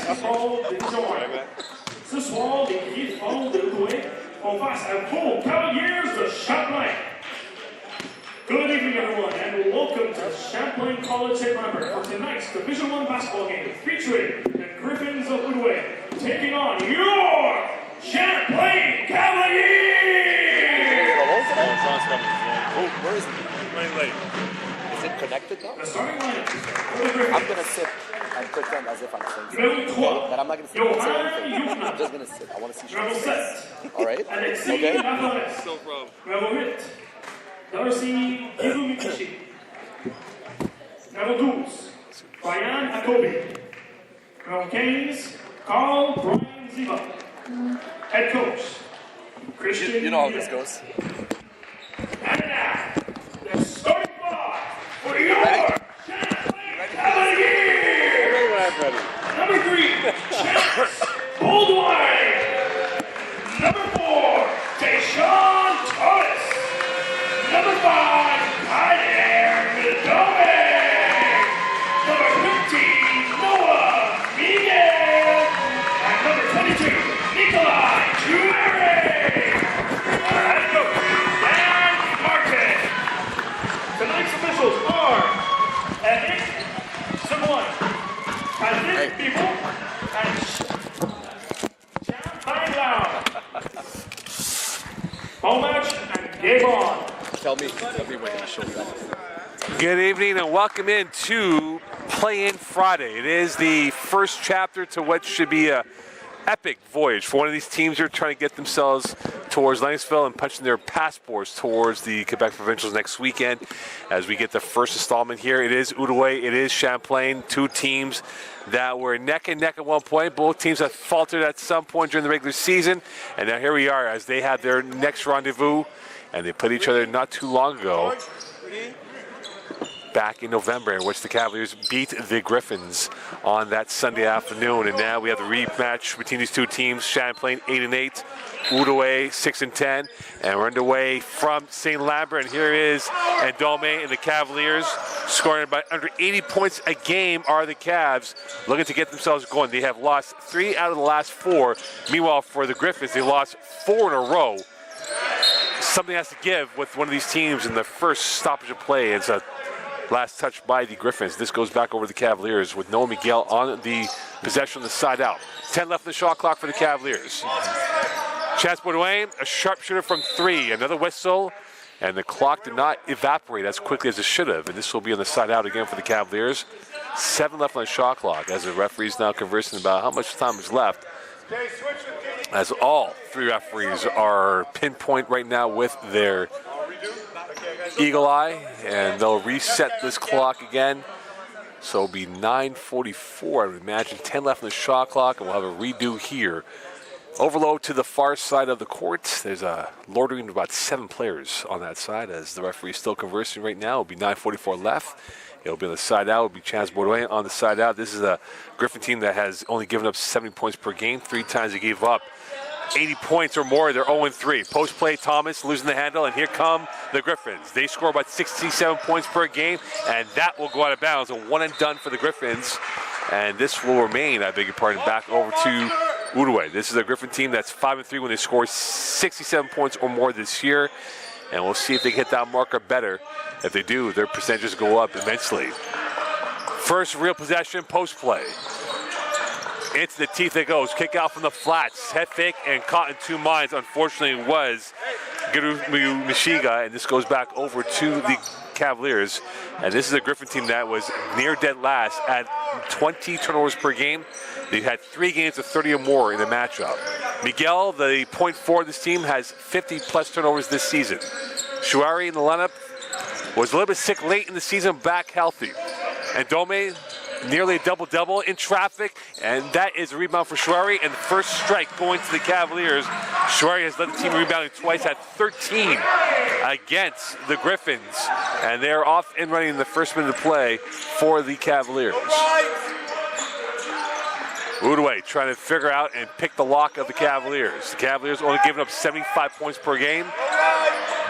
basketball Division 1. Ce soir, les Griffons de l'Outaouais font face aux Cavaliers de Champlain. Good evening, everyone, and welcome to Champlain College St-Lambert for tonight's Division 1 basketball game featuring the Griffins of Outaouais taking on your Champlain Cavaliers! Oh, where is it? Running late. Is it connected now? The starting lineup for the Griffins. I'm gonna sit and pretend as if I'm saying Numéro 3, something. But I'm not gonna sit and say anything. I'm just gonna sit. I want to see Numéro straight 7, face. Alright? Alexis Okay? Laforest. So, bro. Numéro 8, Darcy Kizumikishi. Numéro 12, Brian Akobi. Numéro 15, Carl Brian Ziva. Head coach, Christian You know how this goes. And now, the starting five for your Ready? Champlain Cavaliers. When I'm ready. Number 3, Chance Outaouais. Number 4, Deshaun Thomas. Number 5, Tyler Dome. Number 15, Noah Miguel. And number 22, Nikolai Jumere. Head coach, Dan Martin. Tonight's officials are Evan Simon, Kazin People, and Champagne Lau. Ball match and game on. Tell me when you show me that. Good evening and welcome into Play-In Friday. It is the first chapter to what should be a epic voyage for one of these teams who are trying to get themselves towards Langsville and punching their passports towards the Quebec Provincials next weekend. As we get the first installment here, it is Outaouais, it is Champlain, two teams that were neck and neck at one point. Both teams have faltered at some point during the regular season, and now here we are as they have their next rendezvous, and they played each other not too long ago, back in November, in which the Cavaliers beat the Griffins on that Sunday afternoon. And now we have the rematch between these two teams. Champlain 8-8, Outaouais 6-10, and we're underway from St-Lambert. And here is Ndome and the Cavaliers scoring by under 80 points a game are the Cavs, looking to get themselves going. They have lost 3 out of the last 4. Meanwhile, for the Griffins, they lost 4 in a row. Something has to give with one of these teams in the first stoppage of play. It's a last touch by the Griffins. This goes back over the Cavaliers with Noah Miguel on the possession on the side out. 10 left in the shot clock for the Cavaliers. Chance Outaouais, a sharpshooter from 3. Another whistle, and the clock did not evaporate as quickly as it should have. And this will be on the side out again for the Cavaliers. 7 left on the shot clock as the referees now conversing about how much time is left. As all 3 referees are pinpoint right now with their eagle eye, and they'll reset this clock again. So it'll be 9:44, I would imagine. 10 left in the shot clock, and we'll have a redo here. Overload to the far side of the court. There's a loitering of about 7 players on that side as the referee is still conversing right now. It'll be 9:44 left. It'll be on the side out. It'll be Chance Outaouais on the side out. This is a Griffin team that has only given up 70 points per game. 3 times they gave up 80 points or more. They're 0-3. Post play, Thomas losing the handle, and here come the Griffins. They score about 67 points per game, and that will go out of bounds. A one and done for the Griffins, and this will remain, I beg your pardon, back over to Outaouais. This is a Griffin team that's 5-3 when they score 67 points or more this year, and we'll see if they hit that mark or better. If they do, their percentages go up immensely. First real possession, post play. Into the teeth it goes. Kick out from the flats. Head fake and caught in 2 minds. Unfortunately, it was Guru Mishiga, and this goes back over to the Cavaliers. And this is a Griffin team that was near dead last at 20 turnovers per game. They've had 3 games of 30 or more in the matchup. Miguel, the point forward of this team, has 50-plus turnovers this season. Shuari in the lineup was a little bit sick late in the season, back healthy. And Dome, nearly a double-double in traffic, and that is a rebound for Shuari, and the first strike going to the Cavaliers. Shuari has led the team rebounding twice at 13 against the Griffins, and they're off and running in the first minute of play for the Cavaliers. Outaouais trying to figure out and pick the lock of the Cavaliers. The Cavaliers only giving up 75 points per game.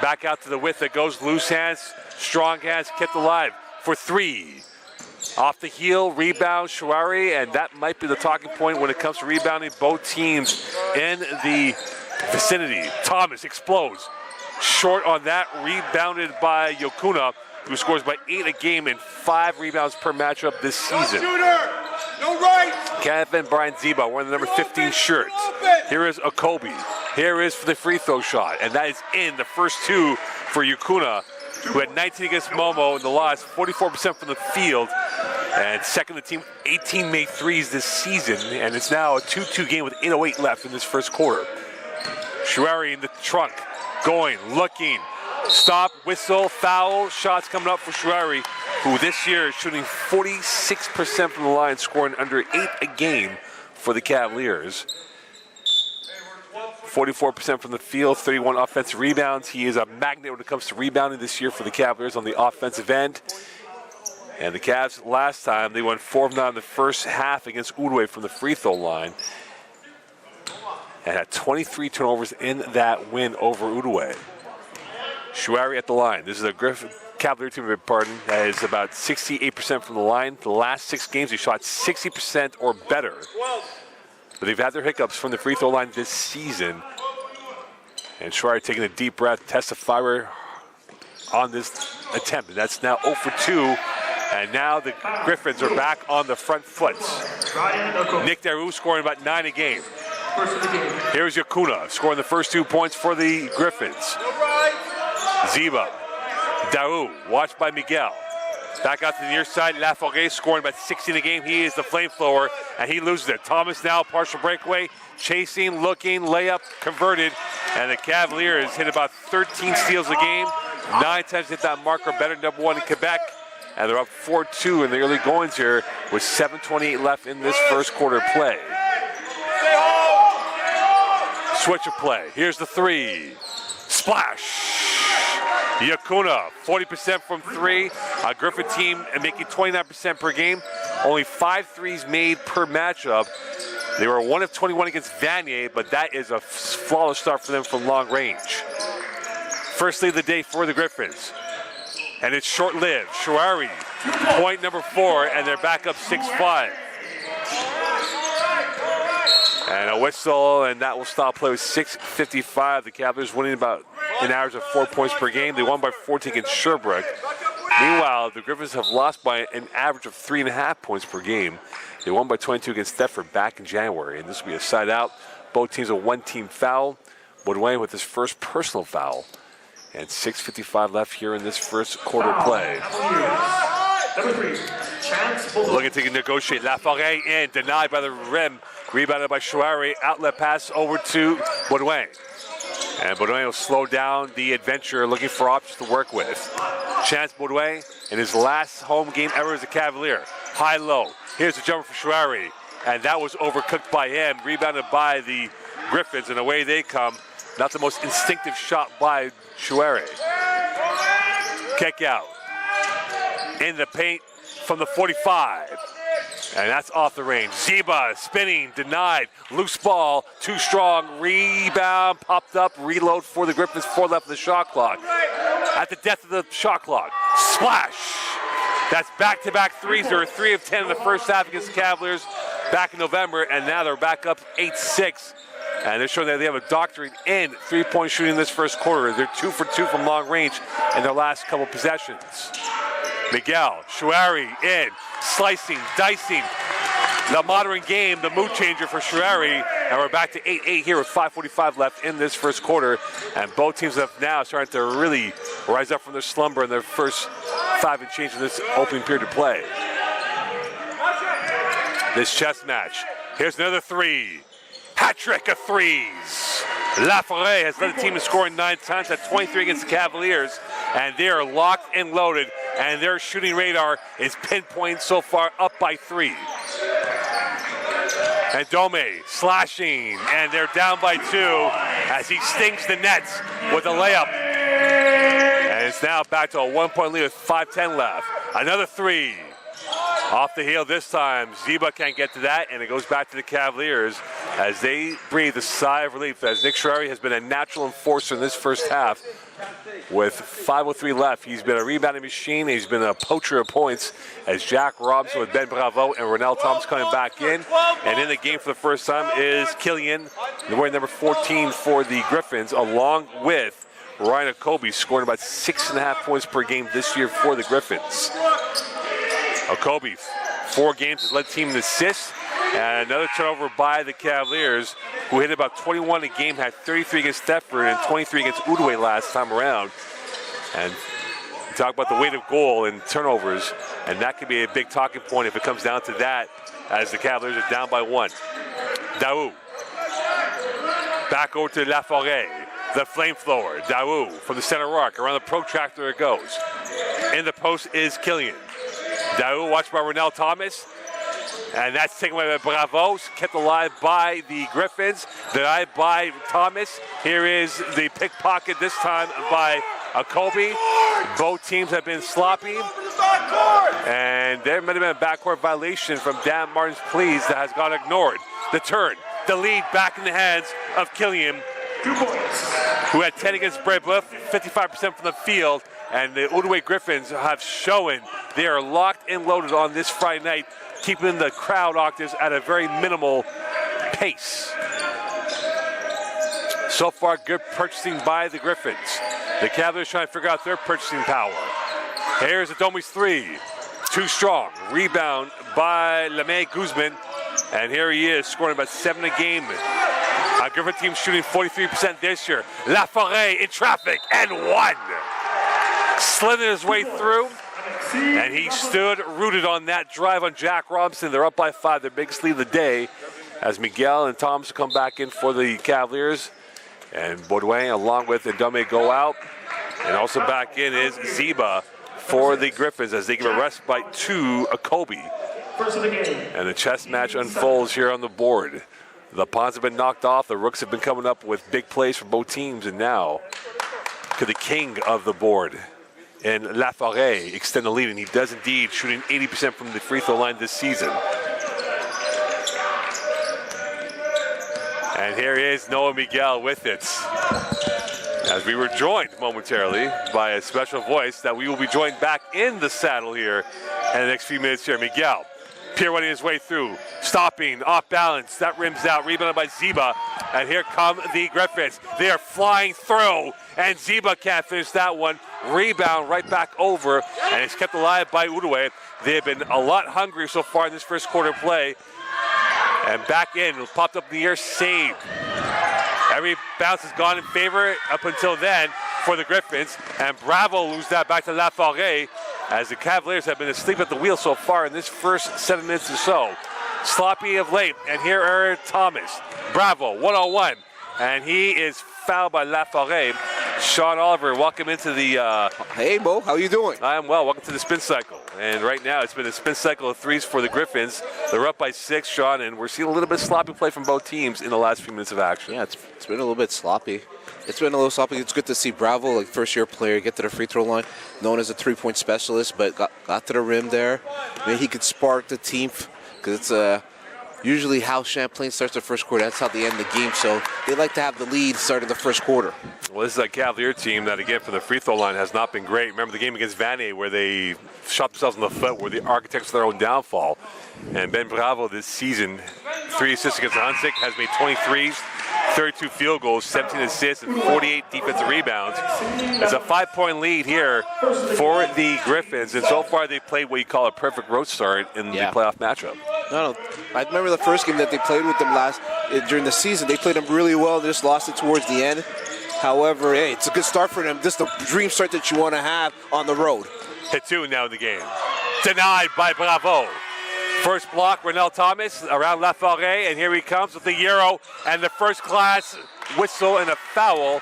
Back out to the width that goes, loose hands, strong hands, kept alive for 3. Off the heel, rebound, Shawari, and that might be the talking point when it comes to rebounding. Both teams in the vicinity. Thomas explodes. Short on that, rebounded by Yokuna, who scores by 8 a game and 5 rebounds per matchup this season. No right. Kevin Brian Ziba wearing the number 15 shirt. Here is Okobi. Here is for the free throw shot, and that is in the first 2 for Yokuna, who had 19 against Momo in the loss, 44% from the field, and second the team, 18 made threes this season, and it's now a 2-2 game with 8:08 left in this first quarter. Shawari in the trunk, going, looking, stop, whistle, foul, shots coming up for Shawari, who this year is shooting 46% from the line, scoring under 8 a game for the Cavaliers. 44% from the field, 31 offensive rebounds. He is a magnet when it comes to rebounding this year for the Cavaliers on the offensive end. And the Cavs, last time, they won 4 of 9 in the first half against Outaouais from the free throw line. And had 23 turnovers in that win over Outaouais. Shawari at the line. This is a Cavalier team, that is about 68% from the line. The last 6 games, he shot 60% or better. But they've had their hiccups from the free throw line this season. And Shawari taking a deep breath, tests the fire on this attempt. And that's now 0 for 2. And now the Griffins are back on the front foot. Nick Daru scoring about 9 a game. Here's Yokuna scoring the first 2 points for the Griffins. Ziba, Daru, watched by Miguel. Back out to the near side, Laforêt scoring about 16 a game. He is the flamethrower, and he loses it. Thomas now, partial breakaway, chasing, looking, layup, converted. And the Cavaliers hit about 13 steals a game. 9 times hit that marker, better than #1 in Quebec. And they're up 4-2 in the early goings here with 7:28 left in this first quarter play. Switch of play. Here's the 3. Splash. Yokuna, 40% from 3. A Griffin team making 29% per game. Only 5 threes made per matchup. They were 1 of 21 against Vanier, but that is a flawless start for them from long range. First lead of the day for the Griffins. And it's short-lived. Shawari, point number 4, and they're back up 6-5. And a whistle, and that will stop play with 6:55. The Cavaliers winning about an average of 4 points per game. They won by 14 against Sherbrooke. Meanwhile, the Griffins have lost by an average of 3.5 points per game. They won by 22 against Thetford back in January, and this will be a side out. Both teams a 1-team foul. Baudouin with his first personal foul. And 6:55 left here in this first quarter play. Looking to negotiate. Laforêt in, denied by the rim. Rebounded by Shawari. Outlet pass over to Baudouin. And Baudouin will slow down the adventure, looking for options to work with. Chance Baudouin in his last home game ever as a Cavalier. High-low. Here's the jumper for Shawari. And that was overcooked by him. Rebounded by the Griffins, and away they come. Not the most instinctive shot by Shawari. Kick out. In the paint from the 45. And that's off the range. Ziba spinning, denied. Loose ball, too strong. Rebound, popped up, reload for the Griffins, 4 left of the shot clock. At the death of the shot clock. Splash! That's back-to-back threes. They were 3 of 10 in the first half against the Cavaliers back in November, and now they're back up 8-6. And they're showing that they have a doctorate in three-point shooting this first quarter. They're 2 for 2 from long range in their last couple possessions. Miguel, Shawari in, slicing, dicing. The modern game, the mood changer for Shawari. And we're back to 8-8 here with 5:45 left in this first quarter. And both teams have now starting to really rise up from their slumber in their first 5 and change in this opening period of play. This chess match. Here's another 3. Hat-trick of threes. Laforêt has led the team in scoring 9 times at 23 against the Cavaliers, and they are locked and loaded, and their shooting radar is pinpointed so far up by 3. And Dome slashing, and they're down by 2 as he stings the nets with a layup. And it's now back to a 1-point lead with 5:10 left. Another 3. Off the heel this time. Ziba can't get to that, and it goes back to the Cavaliers. as they breathe a sigh of relief, as Nick Sherrari has been a natural enforcer in this first half. With 5:03 left, he's been a rebounding machine. He's been a poacher of points as Jack Robson with Ben Bravo and Ronell Thomas coming back in. And in the game for the first time is Killian, wearing number 14 for the Griffins, along with Ryan Okobe, scoring about 6.5 points per game this year for the Griffins. Okobe, 4 games, has led the team in assists. And another turnover by the Cavaliers, who hit about 21 a game, had 33 against Thetford and 23 against Outaouais last time around. And we talk about the weight of goal and turnovers, and that could be a big talking point if it comes down to that, as the Cavaliers are down by 1. Daou. Back over to Laforêt, the flamethrower. Daou from the center arc, around the protractor it goes. In the post is Killian. Daou watched by Ronell Thomas. And that's taken away by Bravo, kept alive by the Griffins, denied by Thomas. Here is the pickpocket, this time by Okobe. Both teams have been sloppy. And there might have been a backcourt violation from Dan Martin's pleas that has got ignored. The turn, the lead back in the hands of Killian, 2 points. who had 10 against Brebeuf, 55% from the field. And the Outaouais Griffins have shown they are locked and loaded on this Friday night, keeping the crowd octaves at a very minimal pace. So far, good purchasing by the Griffins. The Cavaliers trying to figure out their purchasing power. Here's Adomi's 3. Too strong. Rebound by Lemay Guzman. And here he is, scoring about 7 a game. Our Griffin team shooting 43% this year. Laforêt in traffic and 1. Slithering his way through. And he stood rooted on that drive on Jack Robson. They're up by 5, their biggest lead of the day, as Miguel and Thomas come back in for the Cavaliers. And Baudouin along with Ndome go out. And also back in is Ziba for the Griffins as they give a respite to Okobe. First of the game. And the chess match unfolds here on the board. The pawns have been knocked off. The rooks have been coming up with big plays for both teams. And now to the king of the board. And Laforêt extend the lead, and he does indeed, shooting 80% from the free throw line this season. And here is Noah Miguel with it. As we were joined momentarily by a special voice that we will be joined back in the saddle here in the next few minutes here. Miguel, pirouetting his way through, stopping, off balance, that rims out, rebounded by Ziba. And here come the Griffins. They are flying through, and Ziba can't finish that one. Rebound right back over, and it's kept alive by Outaouais. They have been a lot hungry so far in this first quarter play. And back in, popped up in the air, saved. Every bounce has gone in favor up until then for the Griffins, and Bravo lose that back to Laforêt, as the Cavaliers have been asleep at the wheel so far in this first 7 minutes or so. Sloppy of late, and here are Thomas. Bravo, 1-on-1, and he is fouled by Laforêt. Sean Oliver, welcome into the... Hey, Mo, how you doing? I am well. Welcome to the spin cycle. And right now, it's been a spin cycle of 3s for the Griffins. They're up by 6, Sean, and we're seeing a little bit of sloppy play from both teams in the last few minutes of action. Yeah, it's been a little bit sloppy. It's been a little sloppy. It's good to see Bravo, like first-year player, get to the free throw line, known as a three-point specialist, but got to the rim there. Maybe he could spark the team, because it's usually how Champlain starts the first quarter. That's how they end the game, so they like to have the lead starting the first quarter. Well, this is a Cavalier team that, again, from the free throw line has not been great. Remember the game against Vanier where they shot themselves in the foot, were the architects of their own downfall. And Ben Bravo this season, 3 assists against Hansik, has made 23s, 32 field goals, 17 assists, and 48 defensive rebounds. It's a 5-point lead here for the Griffins, and so far they've played what you call a perfect road start in the playoff matchup. No, I remember the first game that they played with them during the season. They played them really well. They just lost it towards the end. However, hey, it's a good start for them. This is the dream start that you want to have on the road. Hit 2 now in the game. Denied by Bravo. First block, Ronell Thomas around Laforêt, and here he comes with the Euro and the first-class whistle and a foul.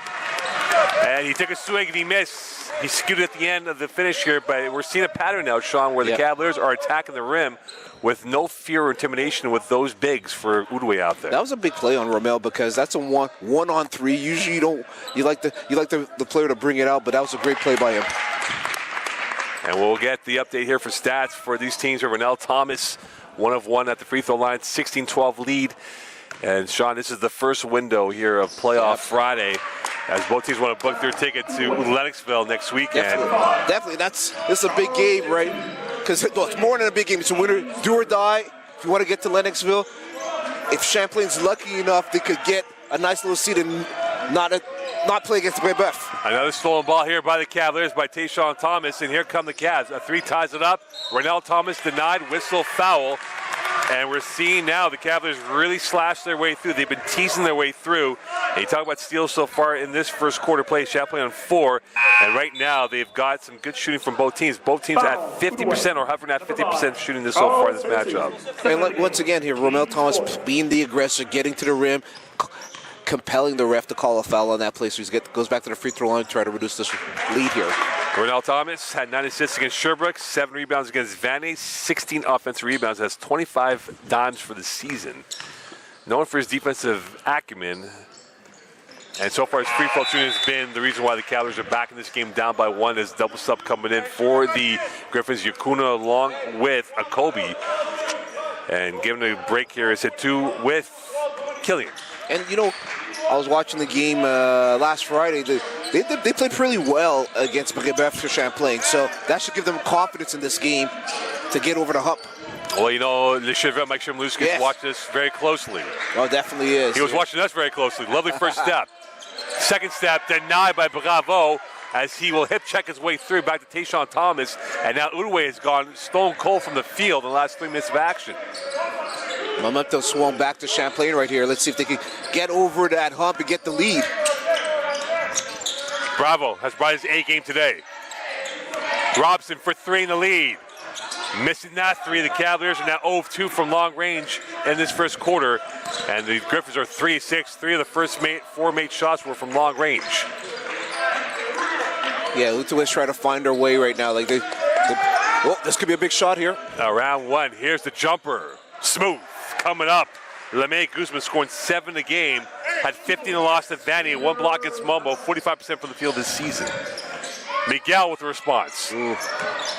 And he took a swing and he missed. He scooted at the end of the finish here, but we're seeing a pattern now, Sean, where the Cavaliers are attacking the rim with no fear or intimidation with those bigs for Outaouais out there. That was a big play on Romel because that's a one-on-3. Usually you like the player to bring it out, but that was a great play by him. And we'll get the update here for stats for these teams. Ronell Thomas, 1 of 1 at the free throw line, 16-12 lead And Sean, this is the first window here of playoff Friday, as both teams want to book their ticket to Lennoxville next weekend. Definitely. This is a big game, right? Because it's more than a big game. It's a winner, do or die. If you want to get to Lennoxville, if Champlain's lucky enough, they could get a nice little seat and not play against Brébeuf. Another stolen ball here by the Cavaliers by Tayshawn Thomas, and here come the Cavs. A 3 ties it up. Ronell Thomas denied, whistle foul. And we're seeing now the Cavaliers really slash their way through. They've been teasing their way through. And you talk about steals so far in this first quarter play. Champlain on 4. And right now they've got some good shooting from both teams. Both teams at 50% or hovering at 50% shooting this so far in this matchup. And once again here, Ronell Thomas being the aggressor, getting to the rim, compelling the ref to call a foul on that play. So he goes back to the free throw line to try to reduce this lead here. Ronell Thomas had 9 assists against Sherbrooke, 7 rebounds against Vanney, 16 offensive rebounds, has 25 dimes for the season. Known for his defensive acumen, and so far his free throw shooting has been the reason why the Cavaliers are back in this game down by 1 as double sub coming in for the Griffins. Yakuna along with Akobe. And giving a break here is hit 2 with Killian. And you know, I was watching the game last Friday. They played pretty well against Brébeuf for Champlain, so that should give them confidence in this game to get over the hump. Well, you know, Mike Shimluskis watched this very closely. Oh, definitely is. He was watching us very closely. Lovely first step. Second step denied by Bravo as he will hip check his way through back to Tayshawn Thomas. And now Outaouais has gone stone cold from the field in the last 3 minutes of action. Momentum swung back to Champlain right here. Let's see if they can get over that hump and get the lead. Bravo has brought his A game today. Robson for 3 in the lead. Missing that 3. The Cavaliers are now 0-2 from long range in this first quarter. And the Griffins are 3-6. 3 of the first 4 made shots were from long range. Yeah, Outaouais trying to find their way right now. Oh, this could be a big shot here. Round 1. Here's the jumper. Smooth coming up. LeMay Guzman scoring 7 a game. Had 15 in the loss to Vanney, 1 block against Mumbo, 45% from the field this season. Miguel with the response. Ooh.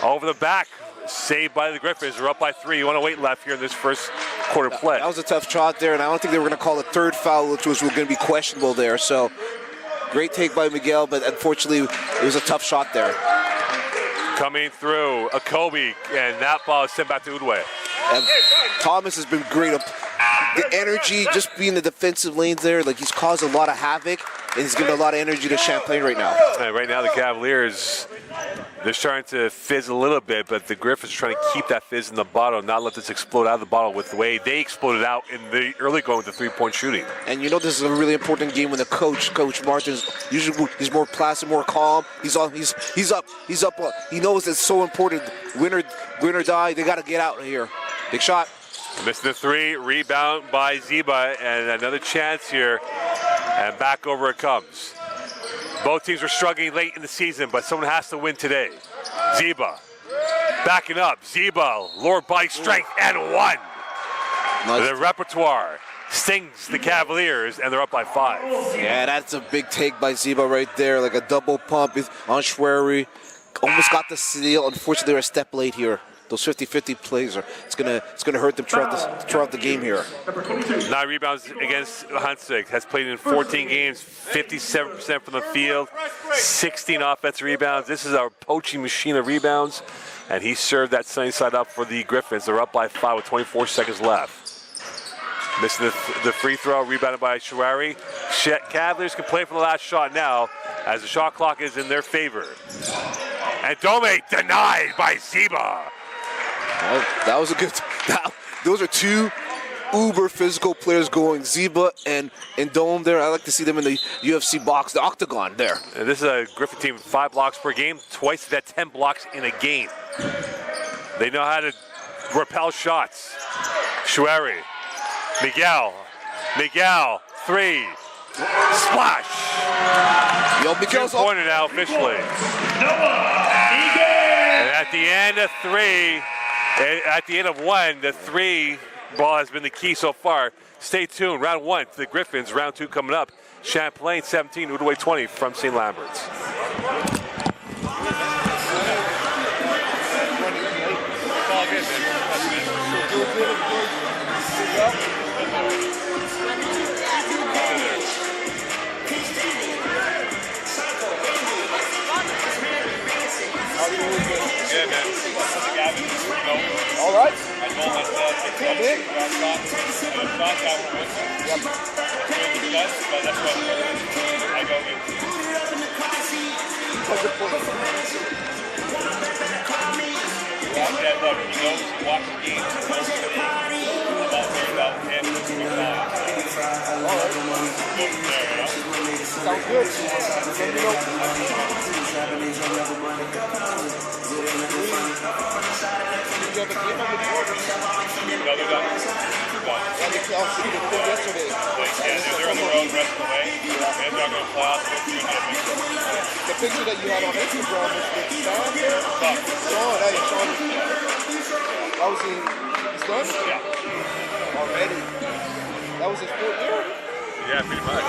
Over the back, saved by the Griffins. They're up by 3. 1:08 left here in this first quarter play. That was a tough shot there, and I don't think they were going to call a 3rd foul, which was going to be questionable there. So, great take by Miguel, but unfortunately, it was a tough shot there. Coming through, Akobe, and that ball is sent back to Outaouais. And Thomas has been great. The energy, just being the defensive lanes there, like he's caused a lot of havoc, and he's giving a lot of energy to Champlain right now. And right now the Cavaliers, they're starting to fizz a little bit, but the Griffins are trying to keep that fizz in the bottle, not let this explode out of the bottle with the way they exploded out in the early going with the 3-point shooting. And you know this is a really important game when the Coach Martin's usually he's more placid, more calm. He's up. He knows it's so important. Win or die, they got to get out of here. Big shot. Missed the 3, rebound by Ziba, and another chance here, and back over it comes. Both teams were struggling late in the season, but someone has to win today. Ziba, backing up. Ziba, lower body strength, and 1. Nice. The repertoire stings the Cavaliers, and they're up by 5. Yeah, that's a big take by Ziba right there, like a double pump on Schwery. Almost got the steal. Unfortunately, they're a step late here. Those 50-50 plays it's gonna hurt them throughout the game here. 9 rebounds against Hunsick. Has played in 14 games, 57% from the field, 16 offensive rebounds. This is our poaching machine of rebounds, and he served that sunny side up for the Griffins. They're up by 5 with 24 seconds left. Missing the free throw, rebounded by Shawari. Cavaliers can play for the last shot now, as the shot clock is in their favor. And Dome denied by Ziba. That was a good. Those are 2 uber physical players going. Ziba and Dome there. I like to see them in the UFC box, the octagon there. And this is a Griffin team, 5 blocks per game. Twice that 10 blocks in a game. They know how to repel shots. Shueri, Miguel, 3. Splash. Yo, Miguel's pointed out officially. And at the end of 3, at the end of 1, the 3 ball has been the key so far. Stay tuned. Round 1 to the Griffins. Round 2 coming up. Champlain 17, Outaouais 20 from St-Lambert. Sounds good. Let me They're on the road the rest of the way. They're not going to play off. The picture that you had on Instagram was with Sam. Sean, hey, Sean. That was he's done? Yeah. Already. That was his 4th year? Yeah, pretty much.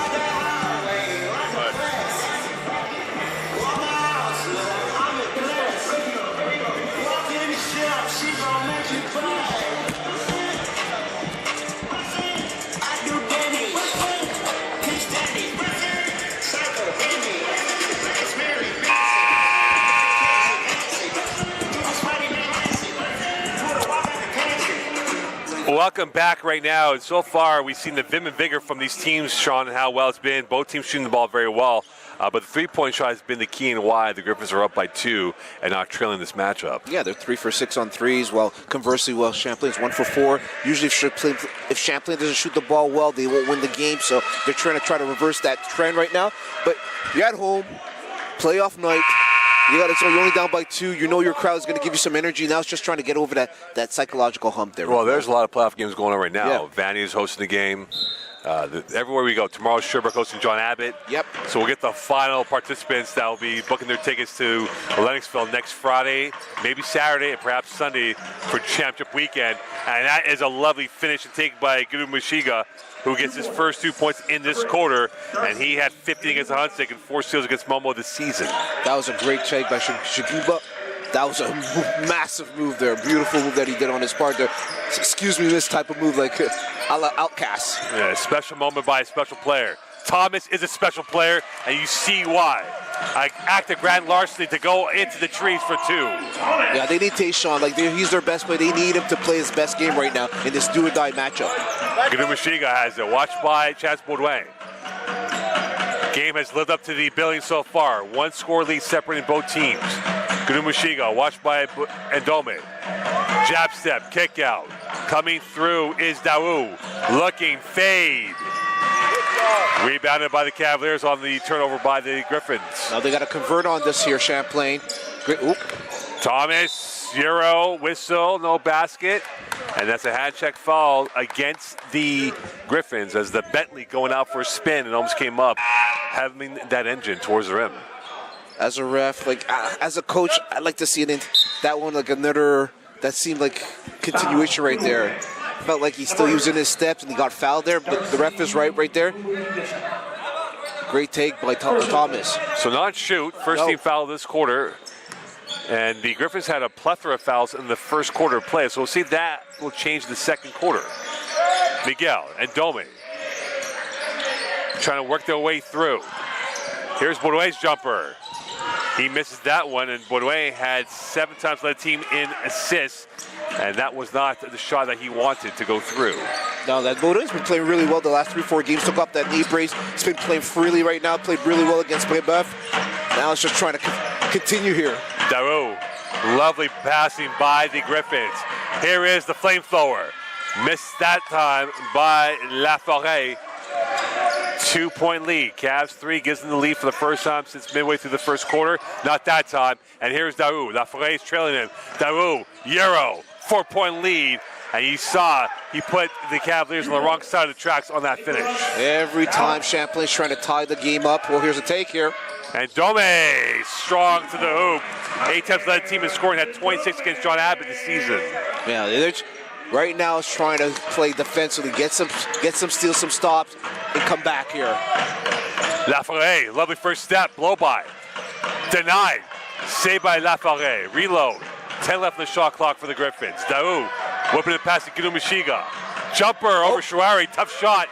Welcome back right now. And so far, we've seen the vim and vigor from these teams, Sean, and how well it's been. Both teams shooting the ball very well. But the three-point shot has been the key and why the Griffins are up by 2 and not trailing this matchup. Yeah, they're 3 for 6 on threes. Well, conversely, Champlain's 1 for 4. Usually, if Champlain doesn't shoot the ball well, they won't win the game. So they're trying to reverse that trend right now. But you're at home, playoff night. You're only down by 2. You know your crowd's going to give you some energy. Now it's just trying to get over that psychological hump there. Well, there's a lot of playoff games going on right now. Yeah. Vanny is hosting the game. Everywhere we go. Tomorrow, Sherbrooke hosting John Abbott. Yep. So we'll get the final participants that will be booking their tickets to Lennoxville next Friday, maybe Saturday, and perhaps Sunday for championship weekend. And that is a lovely finish and take by Guru Mushiga, who gets his first 2 points in this quarter. And he had 15 against Hunsick and 4 steals against Momo this season. That was a great take by Shiguba. That was a massive move there. Beautiful move that he did on his part there. Excuse me, this type of move like a la Outcast. Yeah, a special moment by a special player. Thomas is a special player, and you see why. Act of grand larceny to go into the trees for 2. Yeah, they need Tayshaun. He's their best player. They need him to play his best game right now in this do-or-die matchup. Ganu Mashiga has it. Watched by Chance Baudouin. Game has lived up to the billing so far. 1 score lead separating both teams. Ganu Mashiga, watched by Ndome. Jab step, kick out. Coming through is Daou. Looking, fade. Rebounded by the Cavaliers on the turnover by the Griffins. Now they got to convert on this here, Champlain. Great. Oop. Thomas, Euro, whistle, no basket. And that's a hand check foul against the Griffins as the Bentley going out for a spin and almost came up, having that engine towards the rim. As a ref, as a coach, I'd like to see it in that one, another, that seemed like continuation right there. Felt like he still using his steps and he got fouled there, but the ref is right there. Great take by Thomas. So non-shoot, first team foul this quarter. And the Griffins had a plethora of fouls in the first quarter of play, so we'll see that will change the second quarter. Miguel and Dome trying to work their way through. Here's Baudouin's jumper. He misses that one, and Baudouin had 7 times led the team in assists, and that was not the shot that he wanted to go through. Now that Baudouin's been playing really well the last 3-4 games, took up that knee brace. He's been playing freely right now, played really well against Brébeuf. Now it's just trying to continue here. Daou, lovely passing by the Griffins. Here is the flamethrower. Missed that time by Laforêt. 2-point lead. Cavs 3 gives them the lead for the first time since midway through the first quarter. Not that time. And here's Daou. Laforêt is trailing him. Daou, Euro, 4-point lead. And you saw he put the Cavaliers on the wrong side of the tracks on that finish. Every time Champlain's trying to tie the game up. Well, here's a take here. And Dome, strong to the hoop. 8 times led team in scoring, had 26 against John Abbott this season. Yeah, they're right now is trying to play defensively, get some steals, some stops, and come back here. Laforêt, lovely first step, blow by. Denied, saved by Laforêt. Reload, 10 left in the shot clock for the Griffins. Daou, whipping it past the Gunu Mashiga. Jumper over Shawari, tough shot,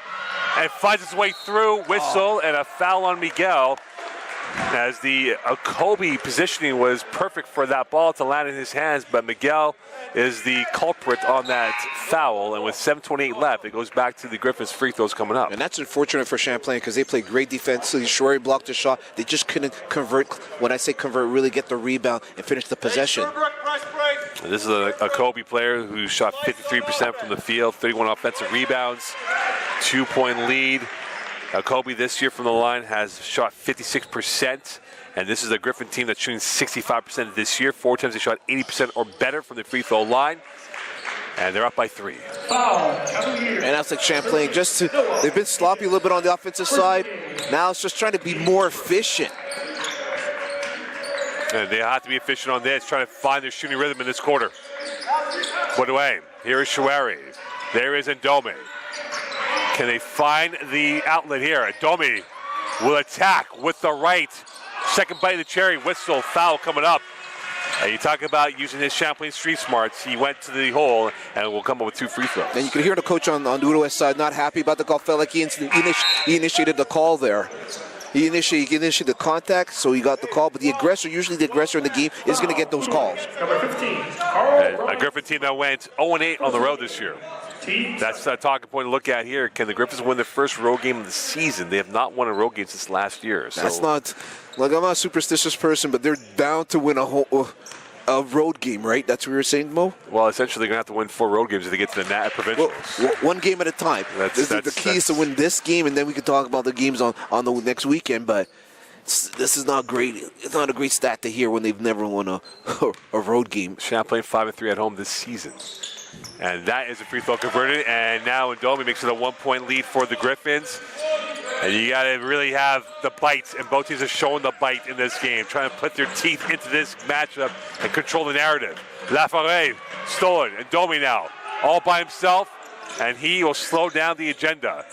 and finds its way through. Whistle and a foul on Miguel. as the Kobe positioning was perfect for that ball to land in his hands, but Miguel is the culprit on that foul, and with 7:28 left, it goes back to the Griffins free throws coming up. And that's unfortunate for Champlain because they played great defensively. Shorey blocked the shot. They just couldn't convert. When I say convert, really get the rebound and finish the possession. This is a Kobe player who shot 53% from the field, 31 offensive rebounds, 2-point lead. Kobe this year from the line has shot 56%, and this is a Griffin team that's shooting 65% this year. 4 times they shot 80% or better from the free throw line, and they're up by 3. And that's like Champlain. They've been sloppy a little bit on the offensive side. Now it's just trying to be more efficient. And they have to be efficient on this, trying to find their shooting rhythm in this quarter. Outaouais, here is Shawari. There is Ndome. Can they find the outlet here? Ndome will attack with the right. Second bite of the cherry, whistle, foul coming up. And you talk about using his Champlain street smarts. He went to the hole and will come up with 2 free throws. And you can hear the coach on the Outaouais side not happy about the call. Felt like he initiated the call there. He initiated the contact, so he got the call. But the aggressor, usually the aggressor in the game, is going to get those calls. Number 15, A Griffin team that went 0-8 on the road this year. That's a talking point to look at here. Can the Griffins win their first road game of the season? They have not won a road game since last year. So. That's not, like, I'm not a superstitious person, but they're bound to win a road game, right? That's what you were saying, Mo? Well, essentially, they're going to have to win 4 road games if they get to the provincials. Well, one game at a time. The key is to win this game, and then we can talk about the games on the next weekend, but this is not great. It's not a great stat to hear when they've never won a road game. Champlain 5-3 at home this season. And that is a free throw converted, and now Ndome makes it a 1-point lead for the Griffins. And you got to really have the bites, and both teams are showing the bite in this game, trying to put their teeth into this matchup and control the narrative. Laforêt stolen, and Ndome now all by himself, and he will slow down the agenda.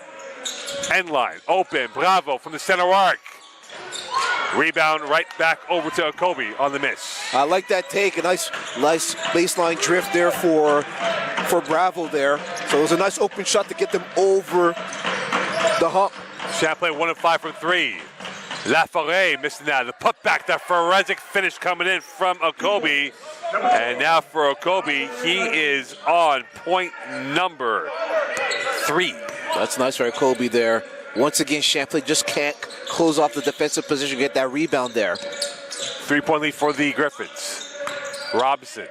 End line, open, Bravo from the center arc. Rebound right back over to Kobe on the miss. I like that take. A nice baseline drift there for Bravo there. So it was a nice open shot to get them over the hump. Champlain 1 of 5 from 3. Laforêt missing that. The putback, that forensic finish coming in from Okobe. And now for Okobe, he is on point number 3. That's nice for Okobe there. Once again, Champlain just can't close off the defensive position, get that rebound there. 3-point lead for the Griffins. Robinson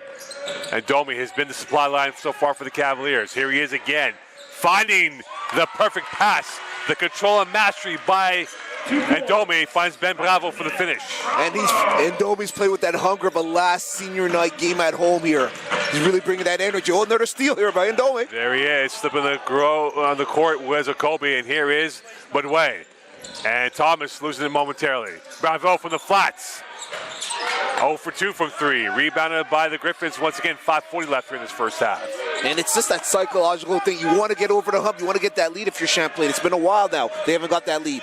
and Ndome has been the supply line so far for the Cavaliers. Here he is again, finding the perfect pass. The control and mastery by Ndome finds Ben Bravo for the finish. And Ndome's played with that hunger of a last senior night game at home here. He's really bringing that energy. Oh, another steal here by Ndome. There he is, slipping the grow on the court with Okobe, and here is Outaouais. And Thomas losing it momentarily. Bravo from the flats. 0 for 2 from 3. Rebounded by the Griffins. Once again, 5:40 left here in this first half. And it's just that psychological thing. You want to get over the hump. You want to get that lead if you're Champlain. It's been a while now. They haven't got that lead.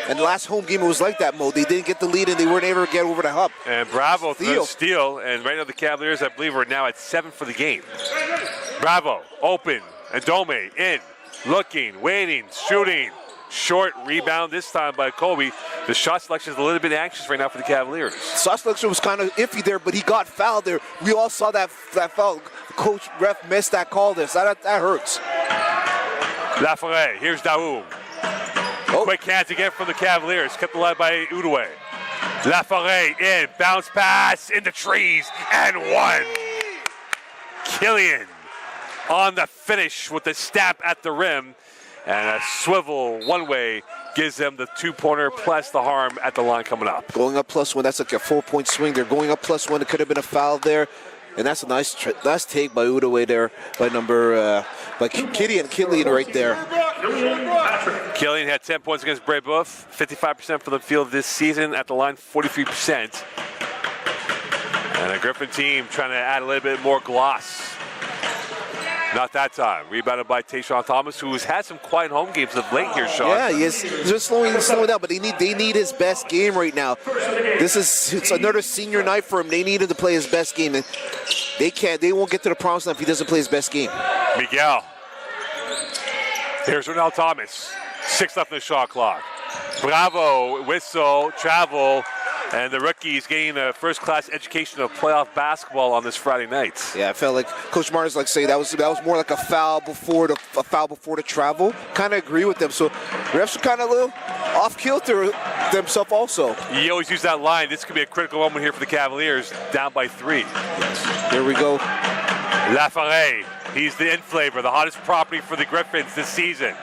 And the last home game, it was like that, Mo. They didn't get the lead, and they weren't able to get over the hump. And Bravo throws steal. And right now the Cavaliers, I believe, are now at 7 for the game. Bravo, open. Ndome in. Looking, waiting, shooting. Short rebound this time by Kobe. The shot selection is a little bit anxious right now for the Cavaliers. Shot selection was kind of iffy there, but he got fouled there. We all saw that foul. Coach ref missed that call there, so that hurts. Laforêt, here's Daoum. Quick hands again from the Cavaliers, kept alive by Outaouais. Laforêt in, bounce pass in the trees, and 1. Killian on the finish with the stamp at the rim. And a swivel one way gives them the 2-pointer plus the harm at the line coming up. Going up +1, that's like a 4-point swing. They're going up +1. It could have been a foul there. And that's a nice take by Outaouais there, by Killian right there. Killian had 10 points against Brébeuf, 55% from the field this season. At the line, 43%. And a Griffin team trying to add a little bit more gloss. Not that time. Rebounded by Tayshawn Thomas, who has had some quiet home games of late here, Sean. Yeah, he's just slowing down, but they need his best game right now. It's another senior night for him. They need him to play his best game, and they won't get to the promised land if he doesn't play his best game. Miguel. Here's Ronald Thomas. 6 left in the shot clock. Bravo, whistle, travel, and the rookies getting a first-class education of playoff basketball on this Friday night. Yeah, I felt like Coach Martin's like saying that was more like a foul before the travel. Kind of agree with them. So refs are kind of a little off kilter themselves also. You always use that line. This could be a critical moment here for the Cavaliers, down by 3. Yes. Here we go. Laforêt, he's the in-flavor, the hottest property for the Griffins this season.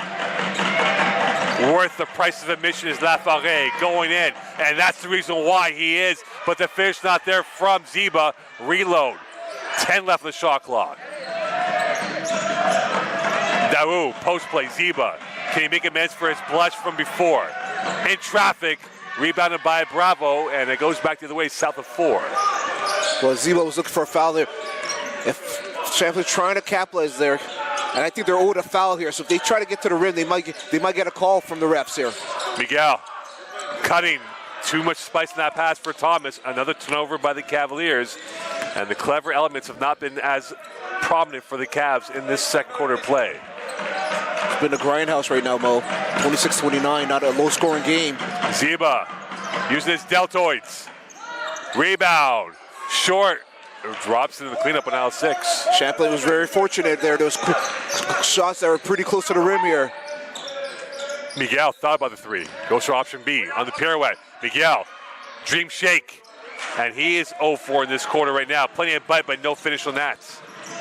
Worth the price of admission is Laforêt going in, and that's the reason why he is. But the finish not there from Ziba. Reload. 10 left on the shot clock. Daou, post play, Ziba. Can he make amends for his blush from before? In traffic, rebounded by Bravo, and it goes back the other way, south of 4. Well, Ziba was looking for a foul there. If Champlain's trying to capitalize there, and I think they're owed a foul here, so if they try to get to the rim, they might get a call from the refs here. Miguel cutting. Too much spice in that pass for Thomas. Another turnover by the Cavaliers. And the clever elements have not been as prominent for the Cavs in this second quarter play. It's been a grindhouse right now, Mo. 26-29, not a low-scoring game. Ziba using his deltoids. Rebound. Short. Drops into the cleanup on aisle 6. Champlain was very fortunate there. Those shots that were pretty close to the rim here. Miguel thought about the 3. Goes for option B on the pirouette. Miguel, dream shake. And he is 0-4 in this quarter right now. Plenty of bite, but no finish on that.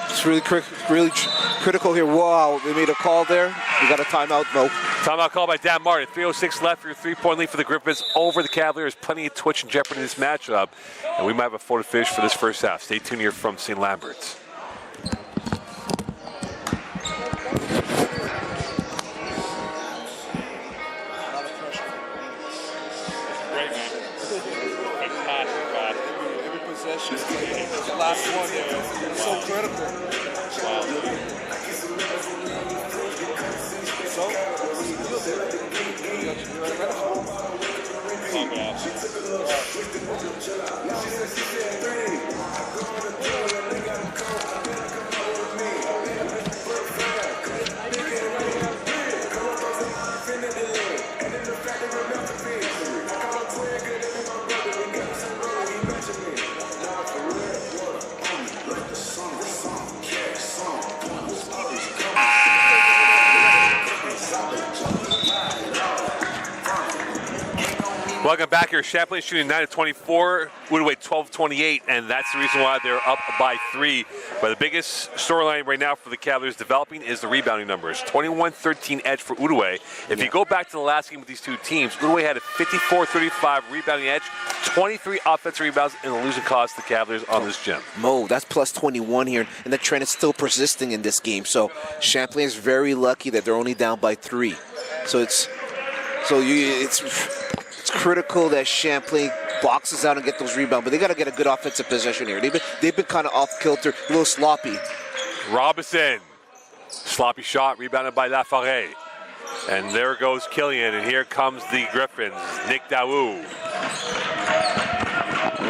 It's really critical here. Wow, they made a call there. We got a timeout, Mo. Timeout called by Dan Martin. 3:06 left for your 3-point lead for the Griffins over the Cavaliers. Plenty of twitch and jeopardy in this matchup. And we might have a photo finish for this first half. Stay tuned here from St-Lambert. The last one there is so critical. Wow. So, Welcome back here. Champlain shooting 9 of 24, Outaouais 12-28, and that's the reason why they're up by 3. But the biggest storyline right now for the Cavaliers developing is the rebounding numbers. 21-13 edge for Outaouais. If you go back to the last game with these two teams, Outaouais had a 54-35 rebounding edge, 23 offensive rebounds, and the losing cost the Cavaliers on this gym. Mo, that's plus 21 here, and the trend is still persisting in this game. So Champlain is very lucky that they're only down by 3. So it's critical that Champlain boxes out and get those rebounds, but they got to get a good offensive possession here. They've been kind of off kilter, a little sloppy. Robinson, sloppy shot, rebounded by Laforêt. And there goes Killian, and here comes the Griffins, Nick Daou.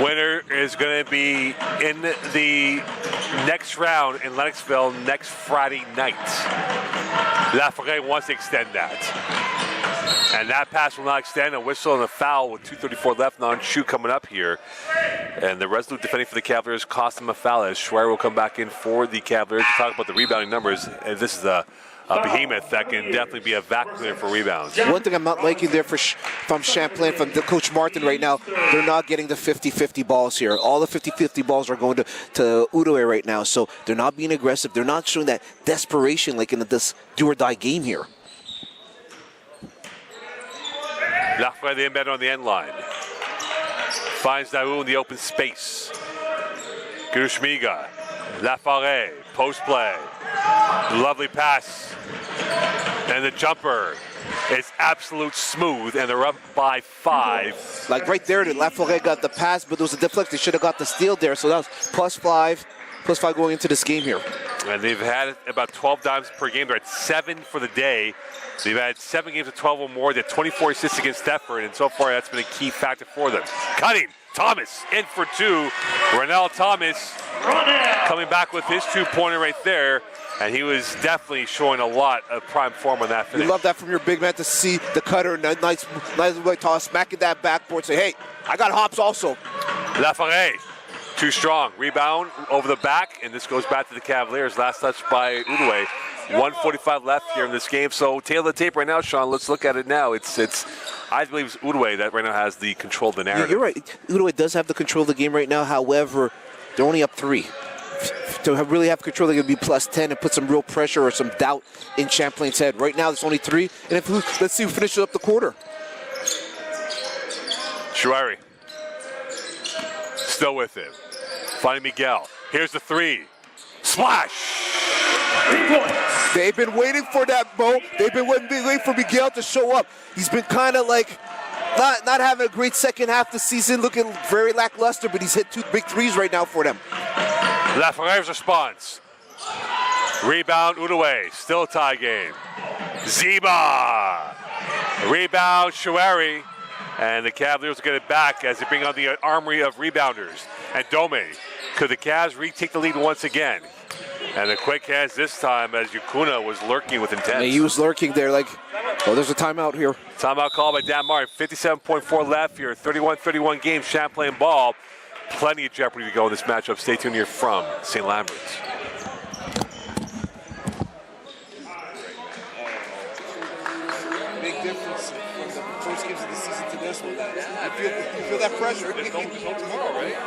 Winner is going to be in the next round in Lennoxville next Friday night. Laforêt wants to extend that. And that pass will not extend. A whistle and a foul with 2:34 left. Non-shoot coming up here. And the resolute defending for the Cavaliers cost them a foul as Schreier will come back in for the Cavaliers to talk about the rebounding numbers. And this is a behemoth that can definitely be a vac cleaner for rebounds. One thing I'm not liking there from Champlain, from the Coach Martin right now, they're not getting the 50-50 balls here. All the 50-50 balls are going to Outaouais right now. So they're not being aggressive. They're not showing that desperation like in this do-or-die game here. Laforêt the embed on the end line. Finds Daou in the open space. Gurushmiga. Laforêt. Post play. Lovely pass. And the jumper is absolute smooth, and they're up by 5. Like right there, Laforêt got the pass, but there was a deflect. They should have got the steal there. So that was plus 5 going into this game here. And they've had about 12 dimes per game. They're at 7 for the day. They've had 7 games of 12 or more. They're 24 assists against Thetford, and so far that's been a key factor for them. Cutting, Thomas in for 2. Ronell Thomas coming back with his 2-pointer right there. And he was definitely showing a lot of prime form on that finish. You love that from your big man to see the cutter and a nice toss, smacking that backboard, say, hey, I got hops also. Laforêt, too strong. Rebound over the back, and this goes back to the Cavaliers. Last touch by Outaouais. 1:45 left here in this game. So tail of the tape right now, Sean. Let's look at it now. It's I believe it's Outaouais that right now has the control of the narrative. Yeah, you're right. Outaouais does have the control of the game right now. However, they're only up 3. To really have control, they're going to be plus 10 and put some real pressure or some doubt in Champlain's head. Right now, it's only 3. And let's see who finishes up the quarter. Chouari. Still with him. Finding Miguel. Here's the 3. Splash! 3 points. They've been waiting for that, Mo. They've been waiting for Miguel to show up. He's been kind of like not having a great second half of the season, looking very lackluster, but he's hit 2 big threes right now for them. Laforêt's response. Rebound, Outaouais. Still a tie game. Ziba. Rebound, Chouari. And the Cavaliers get it back as they bring on the armory of rebounders. And Dome. Could the Cavs retake the lead once again? And the quick hands this time as Yukuna was lurking with intent. Yeah, he was lurking there like, oh, there's a timeout here. Timeout call by Dan Martin. 57.4 left here. 31-31 game, Champlain ball. Plenty of jeopardy to go in this matchup. Stay tuned here from St-Lambert. Big difference from the first games of the season to this one. You feel that pressure. There's no tomorrow, right?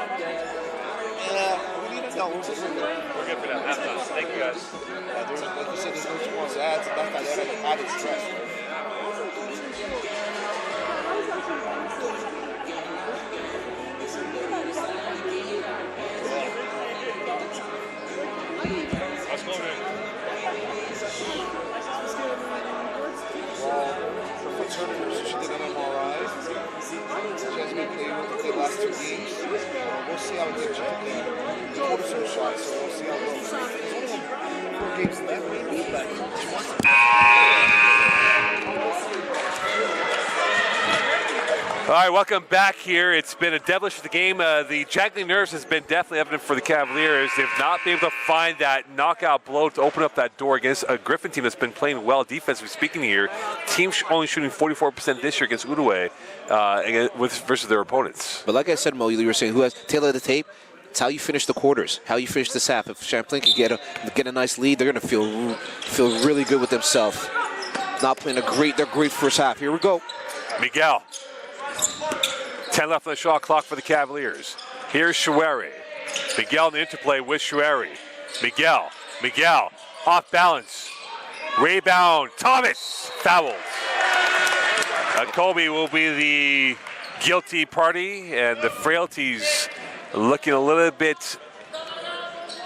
We need to know. We're good. We're good for that halftime. Thank you, guys. Like you said, there's no tomorrow. So adds added stress. Let's go, man. For Turner, she did an MRI. She has been playing with the last 2 games. We'll see how it gets. She ordered some shots, so we'll see how it goes. There's only 4 games left. All right, welcome back here. It's been a devilish the game. The jaggling nerves has been definitely evident for the Cavaliers. They've not been able to find that knockout blow to open up that door against a Griffin team that's been playing well defensively speaking here. Team only shooting 44% this year against Outaouais versus their opponents. But like I said, Mo, you were saying who has tail of the tape? It's how you finish the quarters, how you finish this half. If Champlain can get a nice lead, they're going to feel really good with themselves. Not playing they're great first half. Here we go. Miguel. 10 left on the shot clock for the Cavaliers. Here's Chouari. Miguel in the interplay with Chouari. Miguel, off balance. Rebound, Thomas, fouled. Kobe will be the guilty party, and the frailties looking a little bit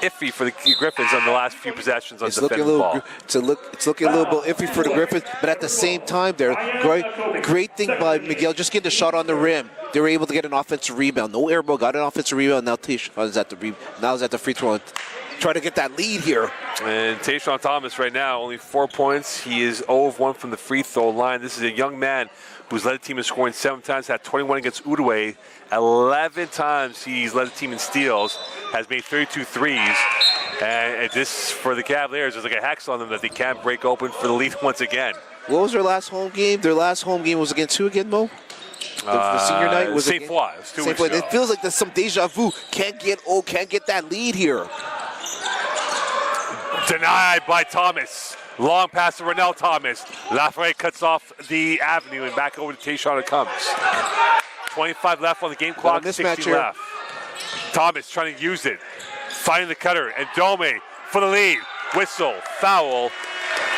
iffy for the Griffins on the last few possessions on defensive ball. It's looking a little bit iffy for the Griffins, but at the same time, they're great thing by Miguel, just getting the shot on the rim. They were able to get an offensive rebound. No air ball, got an offensive rebound. Now Tayshaun is at the free throw line. Try to get that lead here. And Tayshaun Thomas right now, only 4 points. He is 0 of 1 from the free throw line. This is a young man who's led the team in scoring 7 times, had 21 against Outaouais. 11 times he's led the team in steals, has made 32 threes. And this, for the Cavaliers, there's like a hex on them that they can't break open for the lead once again. What was their last home game? Their last home game was against who again, Mo? The senior night was St. Foy. It was 2 weeks ago. It feels like there's some deja vu. Can't get that lead here. Denied by Thomas. Long pass to Rennell Thomas. Laforêt cuts off the avenue and back over to Tayshaun it comes. 25 left on the game clock, 60 left. Thomas trying to use it. Finding the cutter, and Dome for the lead. Whistle, foul,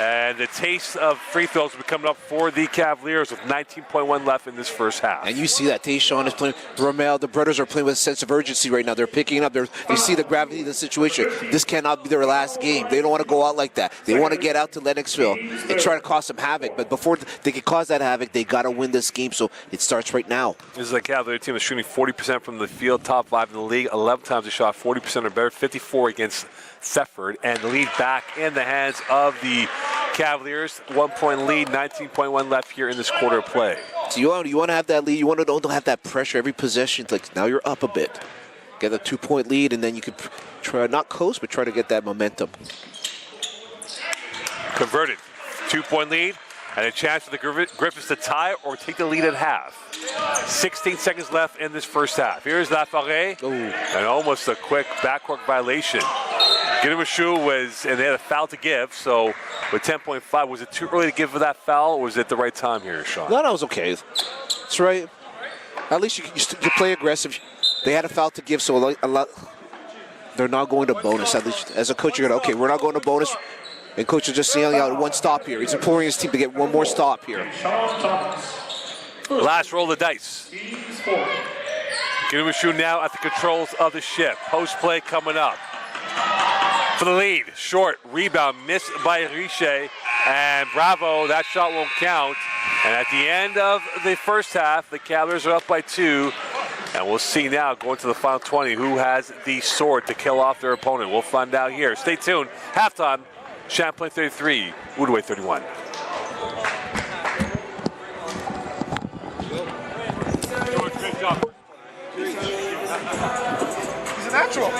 and the taste of free throws will be coming up for the Cavaliers with 19.1 left in this first half. And you see that Tayshaun is playing. Ramel, the brothers are playing with a sense of urgency right now. They're picking up. They see the gravity of the situation. This cannot be their last game. They don't want to go out like that. They want to get out to Lennoxville and try to cause some havoc. But before they can cause that havoc, they got to win this game. So it starts right now. This is a Cavalier team that's shooting 40% from the field, top 5 in the league. 11 times they shot 40% or better, 54 against Thetford, and the lead back in the hands of the Cavaliers. 1 point lead, 19.1 left here in this quarter of play. So you want to have that lead. You want to have that pressure every possession. Like now you're up a bit. Get a 2 point lead, and then you could try not coast, but try to get that momentum. converted. 2-point lead and a chance for the Griffins to tie or take the lead at half. 16 seconds left in this first half. Here's Laforêt, and almost a quick backcourt violation. Guinamachou was, and they had a foul to give, so with 10.5, was it too early to give that foul, or was it the right time here, Sean? No, it was okay. That's right. At least you play aggressive. They had a foul to give, so a lot. They're not going to bonus. At least as a coach, you're going to, okay, we're not going to bonus. And coach is just yelling out one stop here. He's imploring his team to get one more stop here. Last roll of the dice. Guinamachou now at the controls of the ship. Post play coming up. For the lead, short rebound missed by Richer, and Bravo, that shot won't count. And at the end of the first half, the Cavaliers are up by 2, and we'll see now going to the final 20 who has the sword to kill off their opponent. We'll find out here. Stay tuned. Halftime, Champlain 33, Outaouais 31. Great job. He's a natural.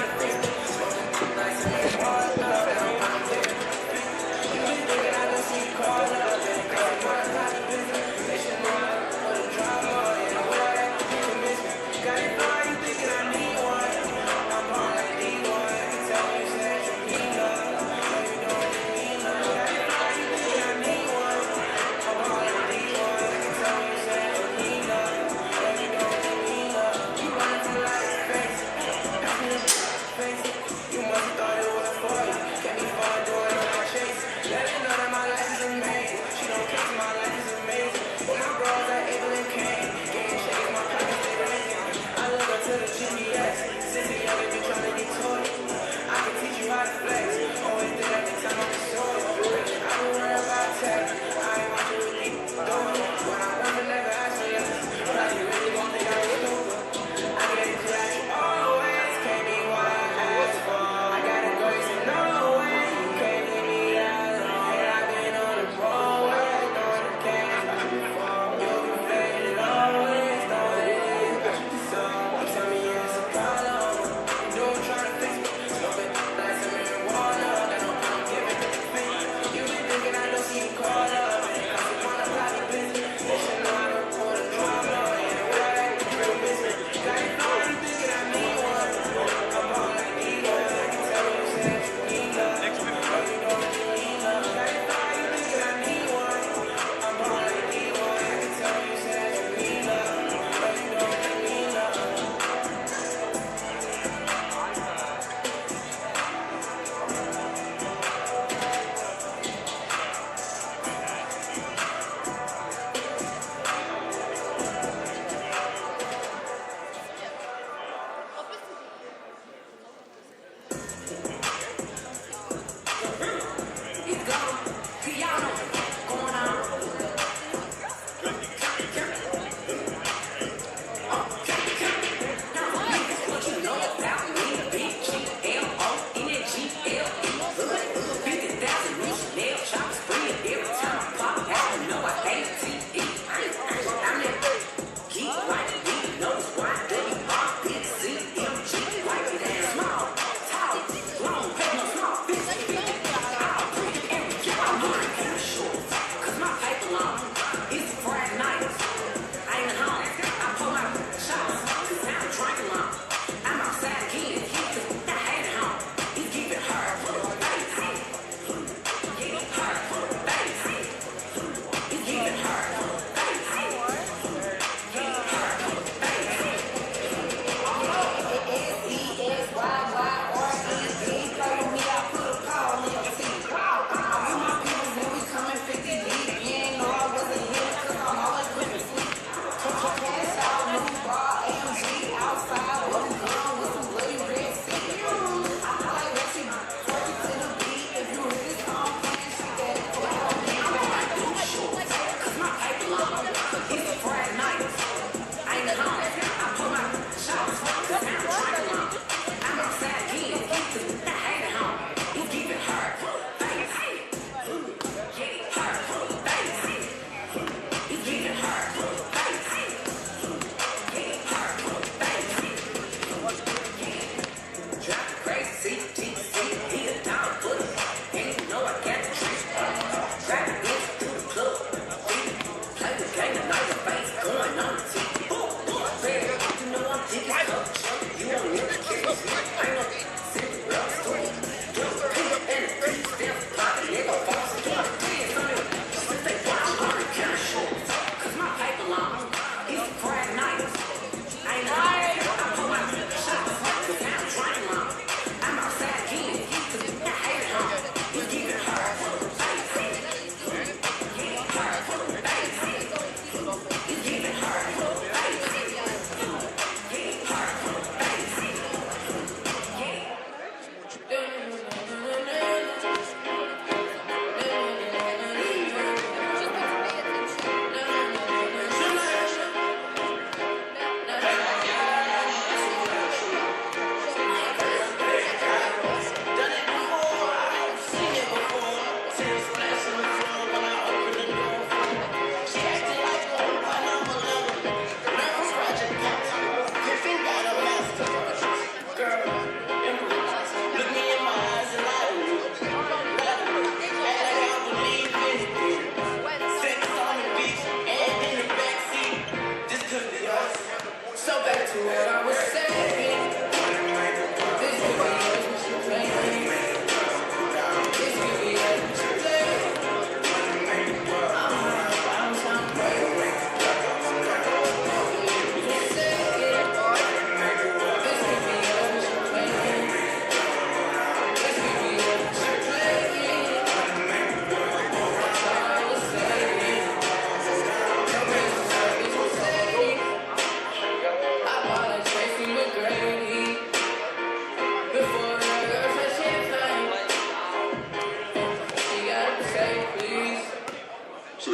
Back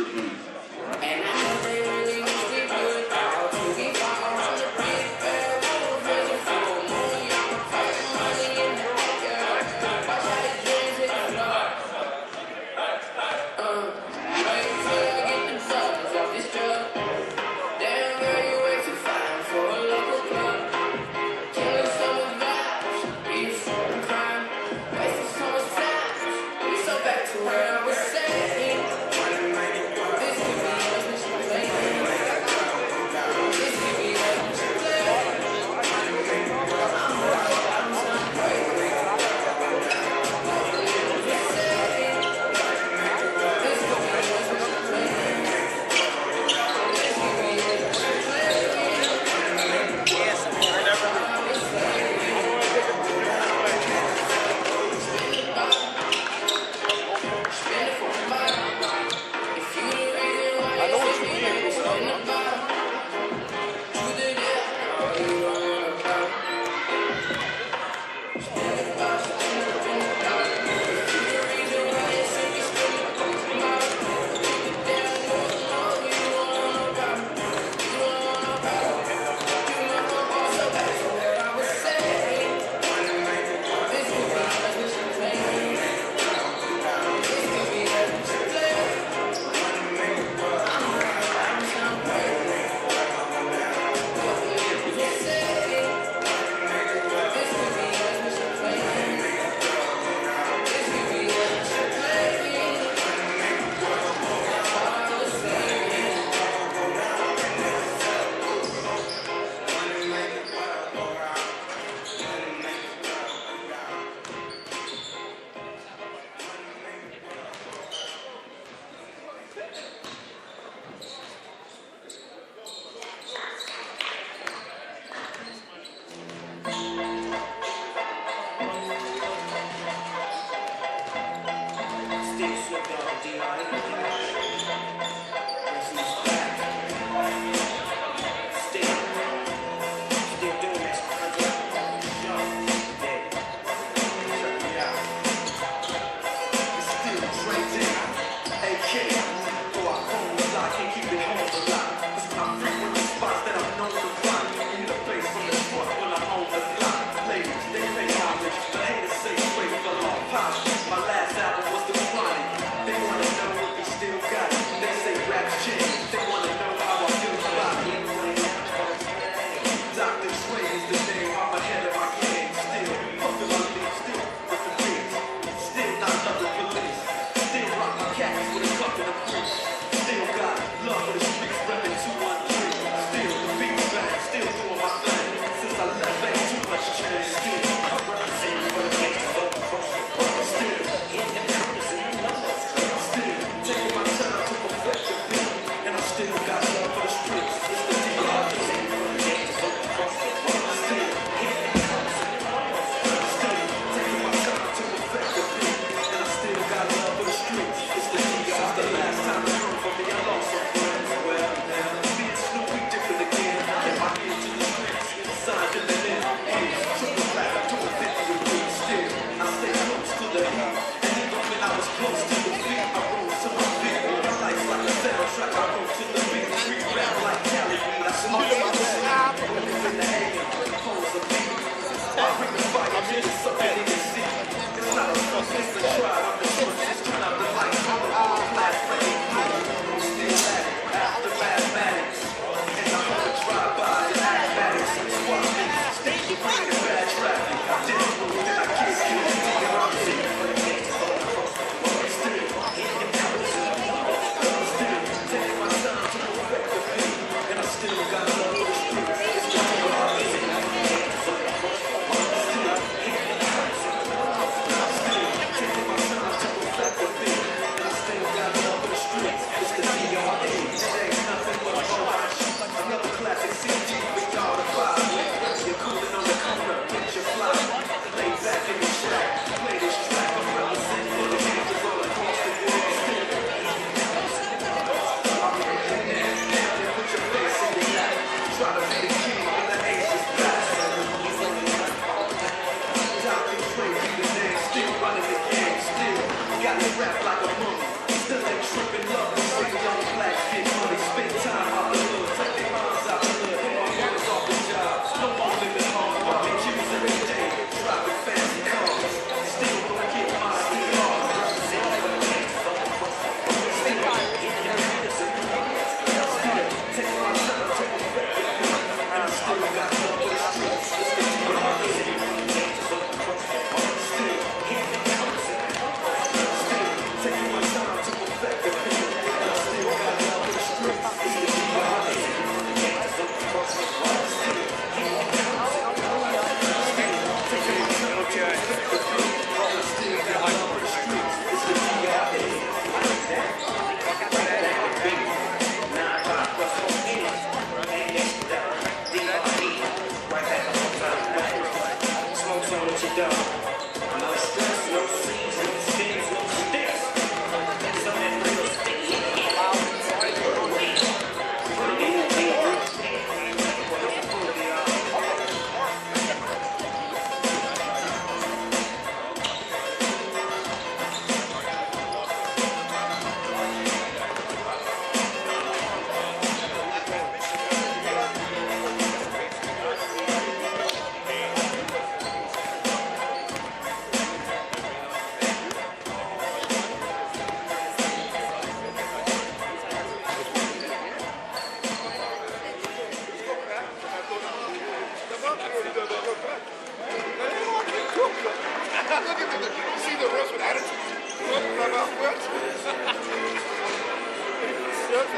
to where I was saying, this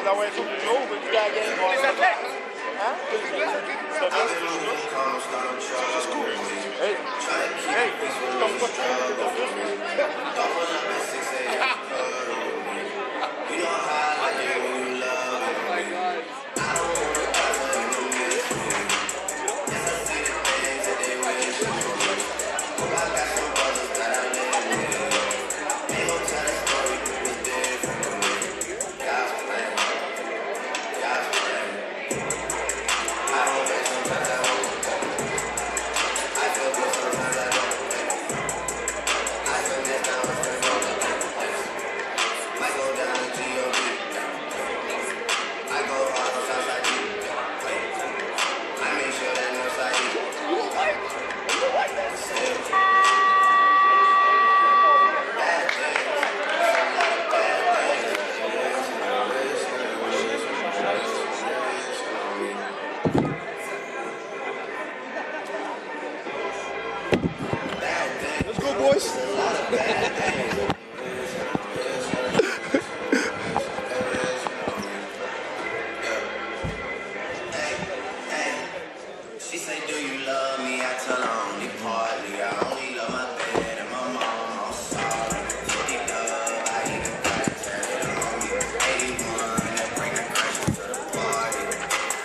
that way it's over. You gotta get it on. Huh? Hey, let's go, boys. She say, do you love me? I tell her only partly. I only love my bed and my mom. I'm sorry. 50 love, I even got to tell it on me. 81, that bring the crash to the party.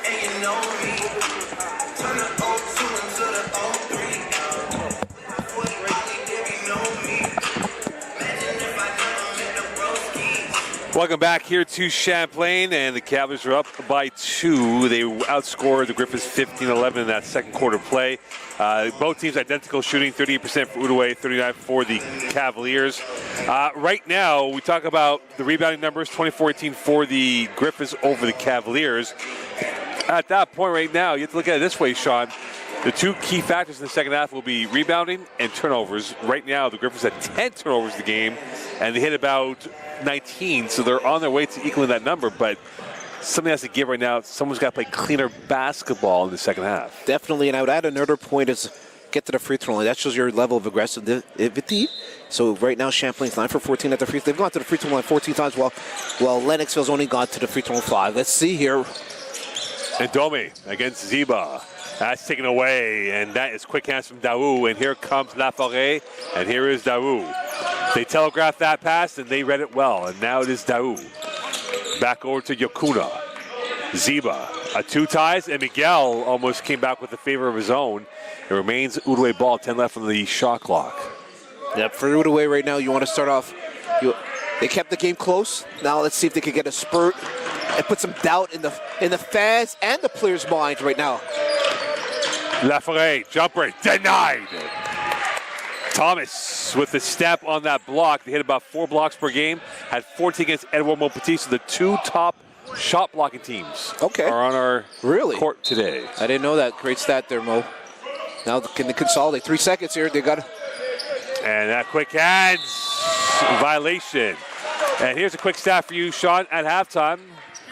And you know me. Turn the 02 into the 03. For the Ollie, if you know me. Imagine if I never met the broskies. Welcome back here to Champlain, and the Cavaliers are up by 2. They outscored the Griffins 15-11 in that second quarter play. Both teams identical shooting, 38% for Outaouais, 39% for the Cavaliers. Right now, we talk about the rebounding numbers, 24-18 for the Griffins over the Cavaliers. At that point right now, you have to look at it this way, Sean. The two key factors in the second half will be rebounding and turnovers. Right now, the Griffins had 10 turnovers the game, and they hit about 19, so they're on their way to equaling that number, but something has to give right now. Someone's got to play cleaner basketball in the second half. Definitely, and I would add another point is get to the free throw line. That shows your level of aggressivity. So right now, Champlain's 9 for 14 at the free throw. They've gone to the free throw line 14 times, while Lennoxville's only gone to the free throw line 5. Let's see here. And Domi against Ziba. That's taken away, and that is quick hands from Daou. And here comes Laforêt, and here is Daou. They telegraphed that pass, and they read it well. And now it is Daou. Back over to Yokuna. Ziba, a 2 ties, and Miguel almost came back with a favor of his own. It remains Outaouais ball, 10 left on the shot clock. Yep, for Outaouais right now, you want to start off. They kept the game close. Now let's see if they can get a spurt and put some doubt in the fans and the players' minds right now. Laforêt, jumper, denied. Thomas with the step on that block. They hit about 4 blocks per game. Had 14 against Edouard Montpetit. So the 2 top shot blocking teams are on our court today. I didn't know that. Great stat there, Mo. Now can they consolidate? 3 seconds here. They got to. And that quick hands violation. And here's a quick stat for you, Sean. At halftime,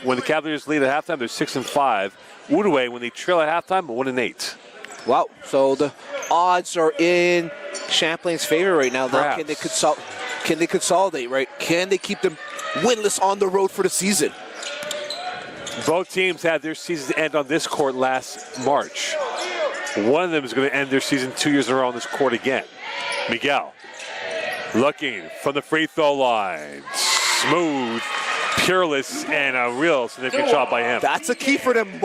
when the Cavaliers lead at halftime, they're 6-5. Outaouais, when they trail at halftime, 1-8. Wow. So the odds are in Champlain's favor right now. Now can they consolidate, right? Can they keep them winless on the road for the season? Both teams had their seasons end on this court last March. One of them is going to end their season 2 years in a row on this court again. Miguel looking from the free throw line. Smooth, peerless, and a real significant shot by him. That's a key for them.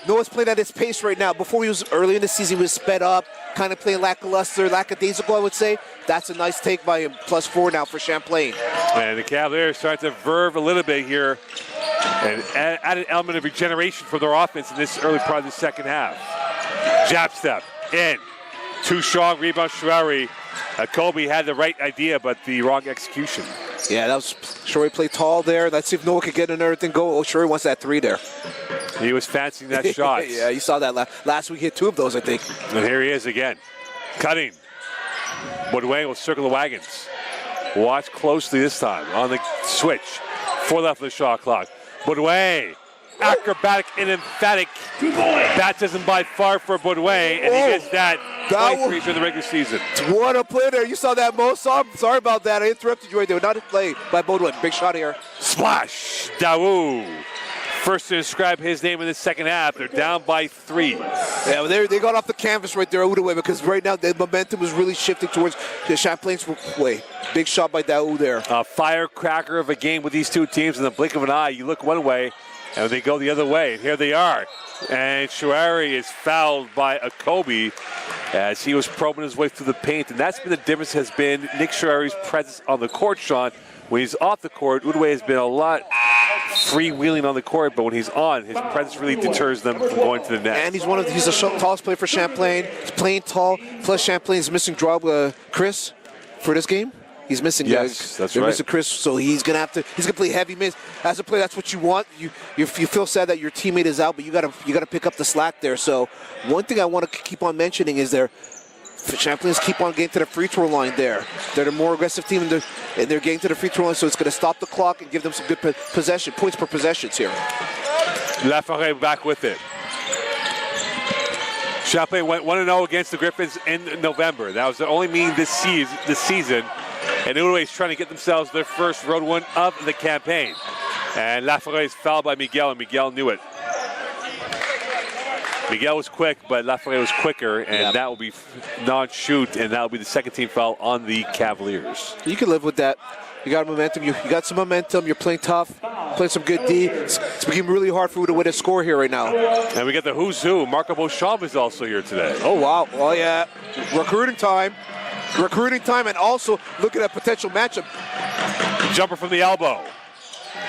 Noah's playing at his pace right now. Before he was early in the season, he was sped up, kind of playing lackluster, lackadaisical, I would say. That's a nice take by him. +4 now for Champlain. And the Cavaliers starting to verve a little bit here and add an element of regeneration for their offense in this early part of the second half. Jab step in. 2 strong rebound, Sherrari. Kobe had the right idea, but the wrong execution. Yeah, that was Sherrari played tall there. Let's see if Noah can get another thing go. Oh, Sherrari wants that 3 there. He was fancying that shot. Yeah, you saw that last week. He hit 2 of those, I think. And here he is again. Cutting. Baudouin will circle the wagons. Watch closely this time on the switch. 4 left of the shot clock. Baudouin. Acrobatic and emphatic baptism by far for Baudouin, and he gets that 23 during the regular season. What a play there. You saw that, Mo. Sorry about that. I interrupted you right there. Not a play by Baudouin. Big shot here. Splash. Daou. First to describe his name in the second half. They're down by 3. Yeah, well, they got off the canvas right there, Outaouais, because right now the momentum is really shifting towards the Champlain's way. Big shot by Daou there. A firecracker of a game with these two teams. In the blink of an eye, you look one way, and they go the other way. Here they are. And Shuari is fouled by Akobe as he was probing his way through the paint. And that's been the difference, has been Nick Shuari's presence on the court, Sean. When he's off the court, Outaouais has been a lot freewheeling on the court, but when he's on, his presence really deters them from going to the net. And he's the tallest player for Champlain. He's playing tall. Plus, Champlain's missing Chris for this game. He's missing. Yes, that's they're right. Missing Chris, so he's gonna play heavy minutes. As a player, that's what you want. You feel sad that your teammate is out, but you gotta pick up the slack there. So one thing I want to keep on mentioning is Champlain's keep on getting to the free throw line there. They're the more aggressive team, and they're getting to the free throw line, so it's going to stop the clock and give them some good points per possessions here. Laforêt back with it. Champlain went 1-0 against the Griffins in November. That was the only meeting this season. And Outaouais is trying to get themselves their first road win of the campaign. And Laforêt is fouled by Miguel, and Miguel knew it. Miguel was quick, but Laforêt was quicker, and that will be non-shoot, and that will be the second team foul on the Cavaliers. You can live with that. You got momentum. You got some momentum. You're playing tough, playing some good D. It's becoming really hard for Outaouais to score here right now. And we got the who's who. Marco Beauchamp is also here today. Oh, wow. Oh, yeah. Recruiting time, and also looking at potential matchup. Jumper from the elbow.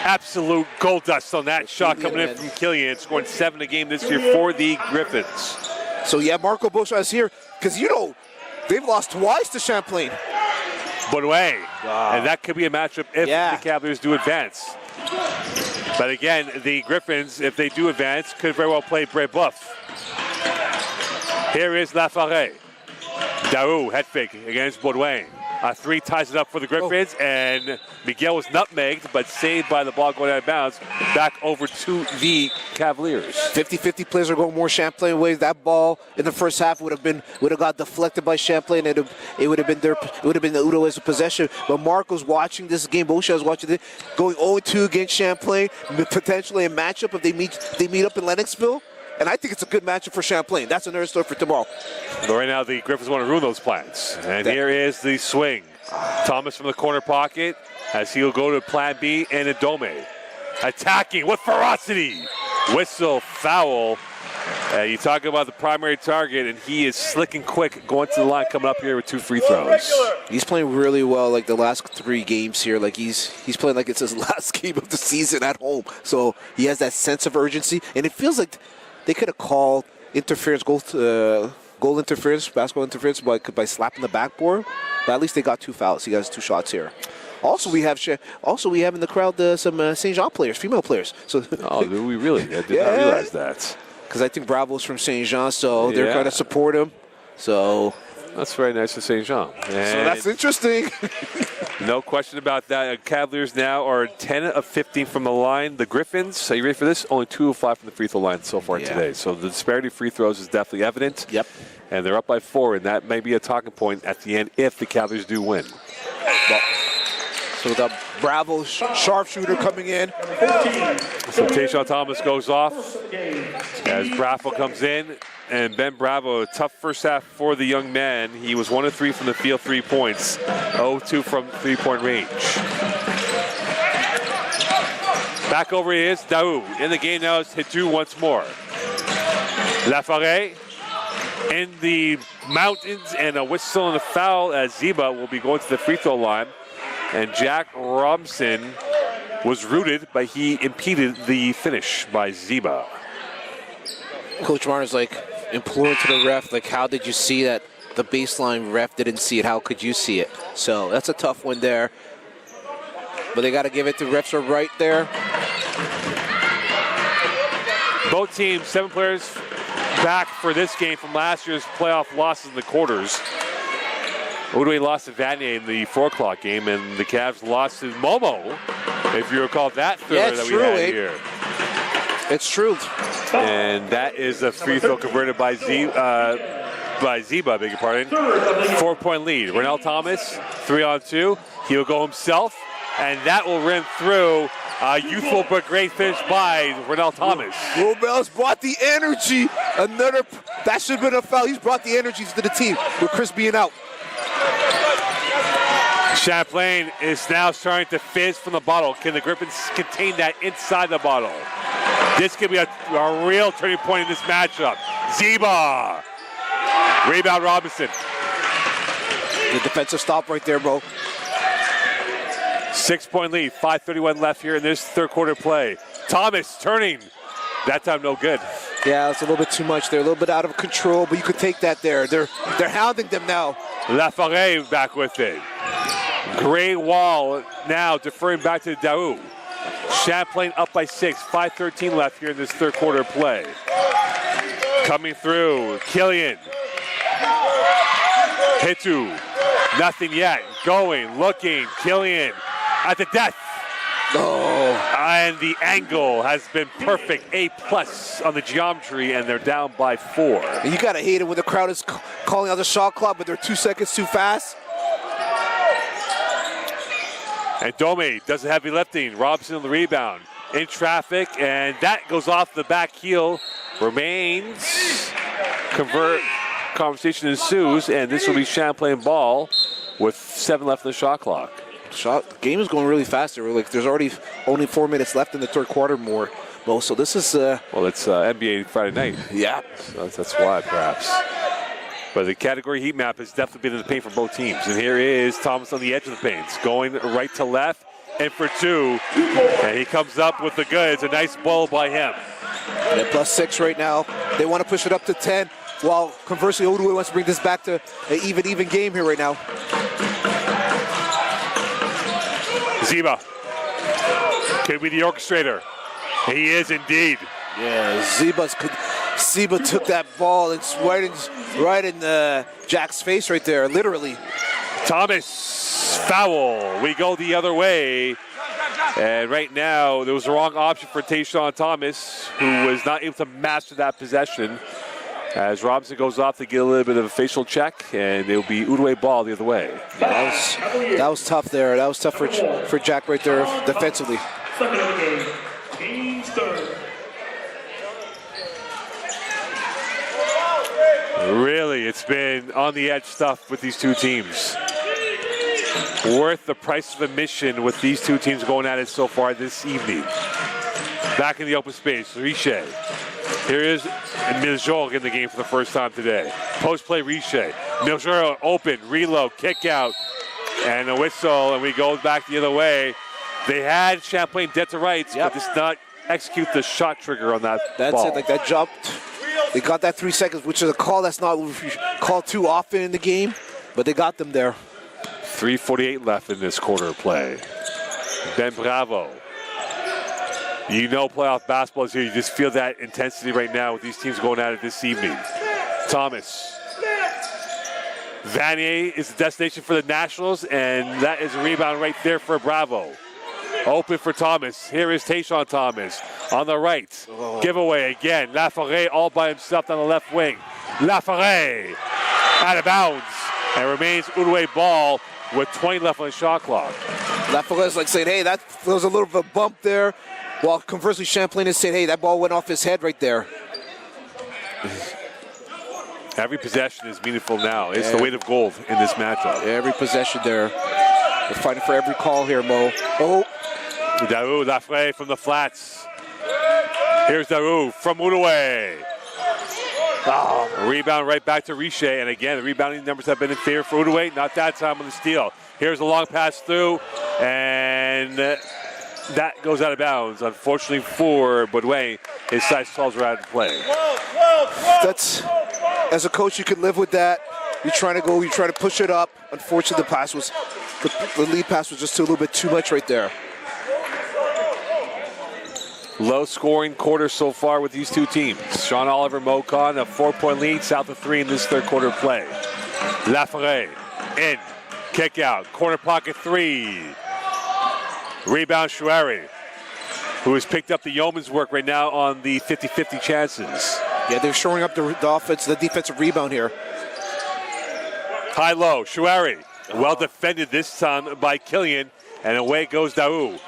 Absolute gold dust on that shot coming in from Killian, scoring 7 a game this year for the Griffins. So, yeah, Marco Beauchamp is here because, they've lost twice to Champlain. Baudouin. And that could be a matchup if the Cavaliers do advance. But again, the Griffins, if they do advance, could very well play Brébeuf. Here is Laforêt. Daou, head fake against Baudouin. 3 ties it up for the Griffins, and Miguel was nutmegged, but saved by the ball going out of bounds. Back over to the Cavaliers. 50-50 plays are going more Champlain ways. That ball in the first half would have got deflected by Champlain, and it would have been the Outaouais' possession. But Marco's watching this game. Beauchamp's watching it, going 0-2 against Champlain. Potentially a matchup if they meet up in Lennoxville. And I think it's a good matchup for Champlain. That's another story for tomorrow. But right now, the Griffins want to ruin those plans. And here is the swing. Thomas from the corner pocket as he'll go to plan B and Adome. Attacking with ferocity. Whistle, foul. You talk about the primary target, and he is slick and quick going to the line, coming up here with 2 free throws. He's playing really well, like the last 3 games here. Like he's playing like it's his last game of the season at home. So he has that sense of urgency, and it feels like they could have called interference, goal interference, basketball interference by slapping the backboard. But at least they got 2 fouls. He has 2 shots here. Also, we have in the crowd some St. Jean players, female players. So do we really? I did not realize that. Because I think Bravo's from St. Jean, so they're going to support him. So that's very nice of St. Jean. So that's interesting. No question about that. Cavaliers now are 10 of 15 from the line. The Griffins, are you ready for this? Only 2 of 5 from the free throw line so far today. So the disparity of free throws is definitely evident. Yep. And they're up by 4, and that may be a talking point at the end if the Cavaliers do win. So we got Bravo sharpshooter coming in. So Tayshaun Thomas goes off as Bravo comes in. And Ben Bravo, a tough first half for the young man. He was 1 of 3 from the field, 3 points. 0-2 from 3-point range. Back over he is, Daou. In the game now is Hitu once more. Laforêt in the mountains, and a whistle and a foul as Ziba will be going to the free throw line. And Jack Robson was rooted, but he impeded the finish by Ziba. Coach Martin's imploring to the ref, how did you see that? The baseline ref didn't see it. How could you see it? So that's a tough one there. But they got to give it to refs are right there. Both teams, 7 players back for this game from last year's playoff losses in the quarters. Outaouais lost to Vanier in the 4 o'clock game, and the Cavs lost to Momo, if you recall that thriller that we had here. It's true. And that is a free throw converted by by Ziba, beg your pardon. 4-point lead. Renell Thomas, 3-on-2. He will go himself, and that will rim through. Youthful but great finish by Renell Thomas. Robel's brought the energy. That should have been a foul. He's brought the energy to the team with Chris being out. Champlain is now starting to fizz from the bottle. Can the Griffins contain that inside the bottle? This could be a real turning point in this matchup. Ziba. Rebound Robinson. The defensive stop right there, bro. 6-point lead, 5:31 left here in this third quarter play. Thomas turning. That time no good. Yeah, it's a little bit too much there. A little bit out of control, but you could take that there. They're hounding them now. Laforêt back with it. Great wall now deferring back to Daou. Champlain up by 6, 5:13 left here in this third quarter play. Coming through, Killian. Hitu, nothing yet. Going, looking, Killian at the death. Oh. And the angle has been perfect. A+ on the geometry, and they're down by 4. You gotta hate it when the crowd is calling out the shot clock, but they're 2 seconds too fast. And Dome does the heavy lifting. Robson on the rebound. In traffic, and that goes off the back heel. Remains. Conversation ensues, and this will be Champlain ball with 7 left in the shot clock. The game is going really fast. There's already only 4 minutes left in the third quarter more. Well, so this is... well, it's NBA Friday night. Yeah. So that's why, perhaps. But the category heat map has definitely been in the paint for both teams. And here is Thomas on the edge of the paint. Going right to left, and for 2. And he comes up with the goods. A nice ball by him. They're +6 right now. They want to push it up to 10. While conversely, Outaouais wants to bring this back to an even game here right now. Ziba could be the orchestrator. He is indeed. Yeah, Ziba took that ball and right in Jack's face right there, literally. Thomas, foul. We go the other way. And right now, there was the wrong option for Tayshawn Thomas, who was not able to master that possession. As Robinson goes off to get a little bit of a facial check, and it'll be Outaouais ball the other way. That was tough there. That was tough for Jack right there defensively. Second of the game, Kings third. Really, it's been on the edge stuff with these two teams. Worth the price of admission with these two teams going at it so far this evening. Back in the open space, Richer. Here is Miljol in the game for the first time today. Post play, Richer. Miljol open, reload, kick out, and a whistle, and we go back the other way. They had Champlain dead to rights, but just not execute the shot trigger on that That's ball. it, like that jumped. They got that 3 seconds, which is a call that's not called too often in the game, but they got them there. 3:48 left in this quarter of play. Ben Bravo. You know playoff basketball is here. You just feel that intensity right now with these teams going at it this evening. Thomas. Vanier is the destination for the Nationals, and that is a rebound right there for Bravo. Open for Thomas. Here is Tayshawn Thomas on the right. Giveaway again. Laforêt all by himself on the left wing. Laforêt out of bounds, and remains Outaouais ball with 20 left on the shot clock. Laforêt's like saying, hey, that was a little bit of a bump there. While conversely, Champlain is saying, hey, that ball went off his head right there. Every possession is meaningful now. It's the weight of gold in this matchup. Every possession there. They're fighting for every call here, Mo. Oh. Daou Laforêt from the flats. Here's Daou from Outaouais. Rebound right back to Richer. And again, the rebounding numbers have been in favor for Outaouais. Not that time on the steal. Here's a long pass through. And that goes out of bounds. Unfortunately for Baudouin, his size 12s are out of play. That's, as a coach, you can live with that. You're trying to push it up. Unfortunately, the lead pass was just a little bit too much right there. Low scoring quarter so far with these two teams. Sean Oliver, Mo Khan, a 4-point lead, south of 3 in this third quarter play. Laforêt in, kick out, corner pocket 3. Rebound Chouari, who has picked up the yeoman's work right now on the 50-50 chances. Yeah, they're showing up the offense, the defensive rebound here. High-low, Shuari. Well defended this time by Killian, and away goes Daou.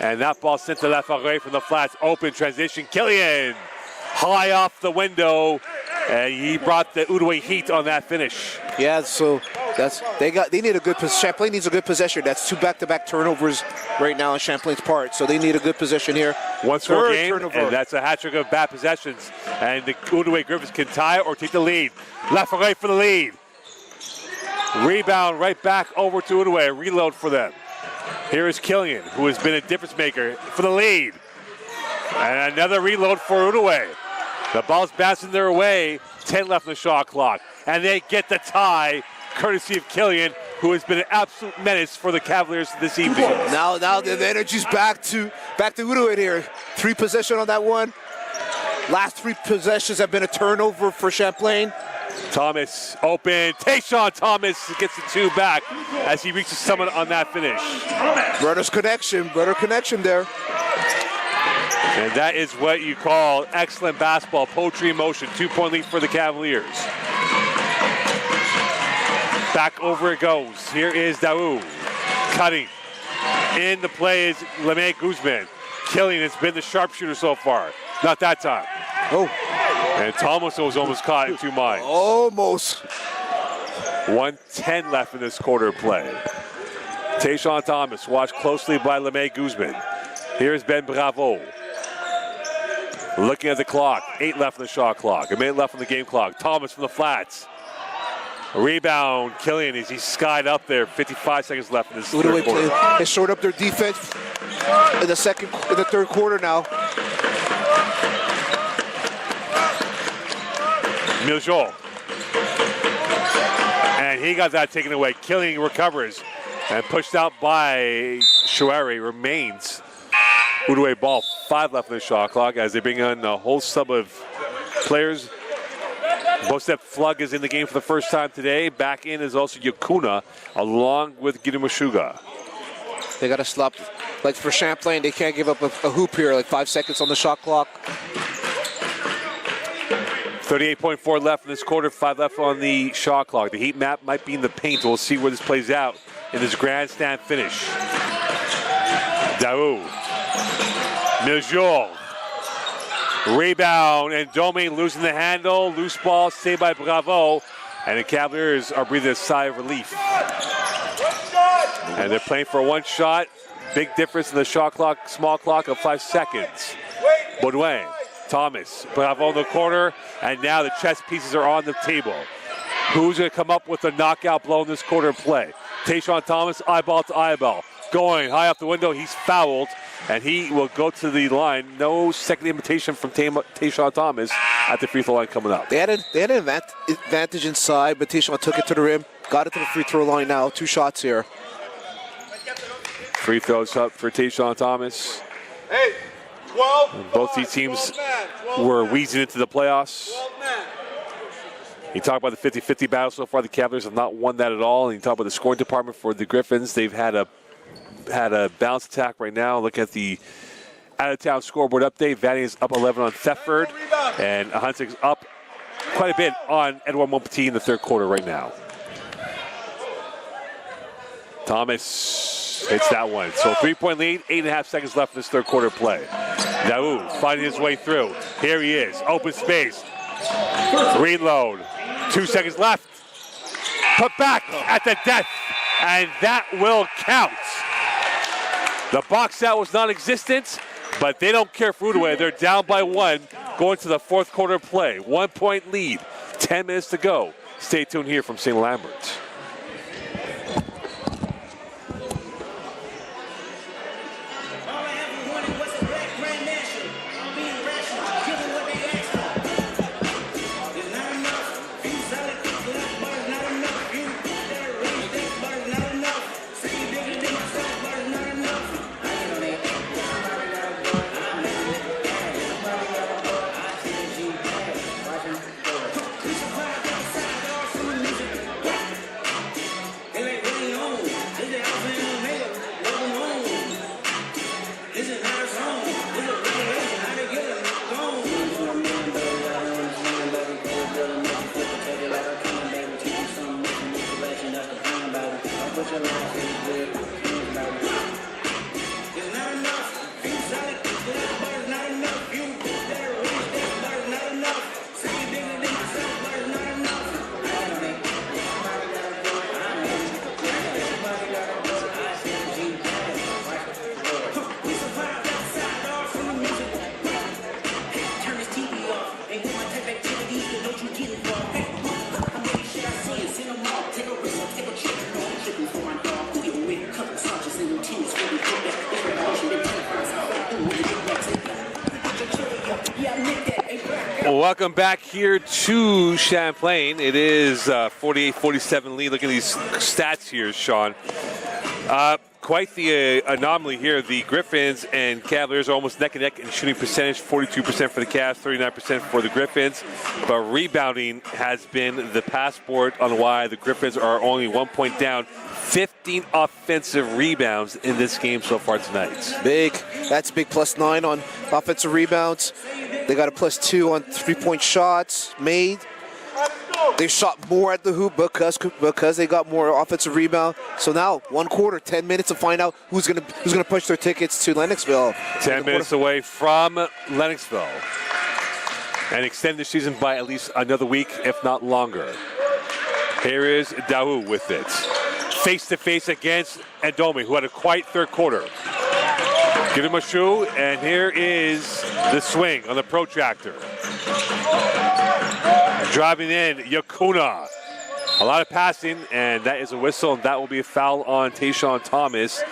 And that ball sent to Laforêt from the flats. Open transition, Killian. High off the window, and he brought the Outaouais heat on that finish. Yeah, so they need a good Champlain needs a good possession. That's 2 back-to-back turnovers right now on Champlain's part. So they need a good possession here. One score Third game, turnover. and that's a hat trick of bad possessions. And the Outaouais Griffins can tie or take the lead. Laforêt for the lead. Rebound right back over to Outaouais. Reload for them. Here is Killian, who has been a difference maker for the lead. And another reload for Outaouais. The ball's bouncing their way. 10 left in the shot clock. And they get the tie, courtesy of Killian, who has been an absolute menace for the Cavaliers this evening. Now the energy's back to Outaouais here. 3 possession on that one. Last 3 possessions have been a turnover for Champlain. Thomas open. Tayshawn Thomas gets the 2 back as he reaches summit on that finish. Brother connection there. And that is what you call excellent basketball, poetry in motion. 2-point lead for the Cavaliers. Back over it goes. Here is Daou cutting. In the play is Lemay Guzman. Killian has been the sharpshooter so far. Not that time. Oh. And Thomas was almost caught in 2 minds. Almost. 1:10 left in this quarter of play. Tayshawn Thomas watched closely by Lemay Guzman. Here's Ben Bravo. Looking at the clock, 8 left in the shot clock, a minute left on the game clock. Thomas from the flats. A rebound, Killian as he skied up there. 55 seconds left in this third quarter. They short up their defense in the third quarter now. Miljo. And he got that taken away. Killian recovers and pushed out by Shuari. Remains Outaouais ball. 5 left in the shot clock as they bring on a whole sub of players. Bostep Flug is in the game for the first time today. Back in is also Yakuna along with Gidemushuga. They got to stop. Like for Champlain, they can't give up a hoop here. Like 5 seconds on the shot clock. 38.4 left in this quarter, 5 left on the shot clock. The heat map might be in the paint. We'll see where this plays out in this grandstand finish. Daou. Miljol. Rebound, and Domi losing the handle. Loose ball saved by Bravo. And the Cavaliers are breathing a sigh of relief. And they're playing for 1 shot. Big difference in the shot clock, small clock of 5 seconds. Baudouin. Thomas, Bravo in the corner, and now the chess pieces are on the table. Who's going to come up with a knockout blow in this quarter of play? Tayshawn Thomas, eyeball to eyeball. Going high off the window, he's fouled, and he will go to the line. No second invitation from Tayshawn Thomas at the free throw line coming up. They had an advantage inside, but Tayshawn took it to the rim, got it to the free throw line now. 2 shots here. Free throws up for Tayshawn Thomas. Hey, 12. Both these teams were wheezing into the playoffs. You talk about the 50-50 battle so far. The Cavaliers have not won that at all. And you talk about the scoring department for the Griffins. They've had a balanced attack right now. Look at the out-of-town scoreboard update. Vanny is up 11 on Thetford. And Hunting's up quite a bit on Edouard Montpetit in the third quarter right now. Thomas hits that one. So 3-point lead, 8.5 seconds left in this third quarter play. Daou finding his way through. Here he is, open space. Reload, 2 seconds left. Put back at the death, and that will count. The box out was non-existent, but they don't care for Outaouais. They're down by 1 going to the fourth quarter play. 1-point lead, 10 minutes to go. Stay tuned here from St-Lambert. Well, welcome back here to Champlain. It is 48-47 lead. Look at these stats here, Sean. Quite the anomaly here. The Griffins and Cavaliers are almost neck and neck in shooting percentage, 42% for the Cavs, 39% for the Griffins. But rebounding has been the passport on why the Griffins are only 1 point down. 15 offensive rebounds in this game so far tonight. Big. That's big. +9 on offensive rebounds. They got a +2 on 3-point shots made. They shot more at the hoop because they got more offensive rebound. So now 1 quarter, 10 minutes to find out who's gonna push their tickets to Lennoxville. 10 minutes away from Lennoxville, and extend the season by at least another week, if not longer. Here is Daou with it, face to face against Ndome, who had a quiet third quarter. Give him a shoe, and here is the swing on the protractor. Driving in, Yakuna. A lot of passing, and that is a whistle, and that will be a foul on Tayshawn Thomas.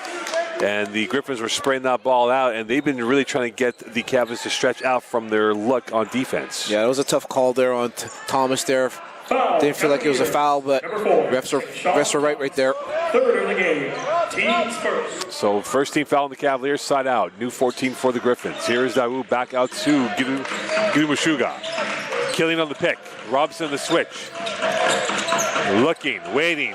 And the Griffins were spraying that ball out, and they've been really trying to get the Cavs to stretch out from their look on defense. Yeah, it was a tough call there on Thomas there. Didn't feel like it was a foul, but refs are right there. Third in the game. Teams first. So first team foul on the Cavaliers, side out. New 14 for the Griffins. Here is Daou back out to Mashuga. Killing on the pick. Robson the switch. Looking, waiting,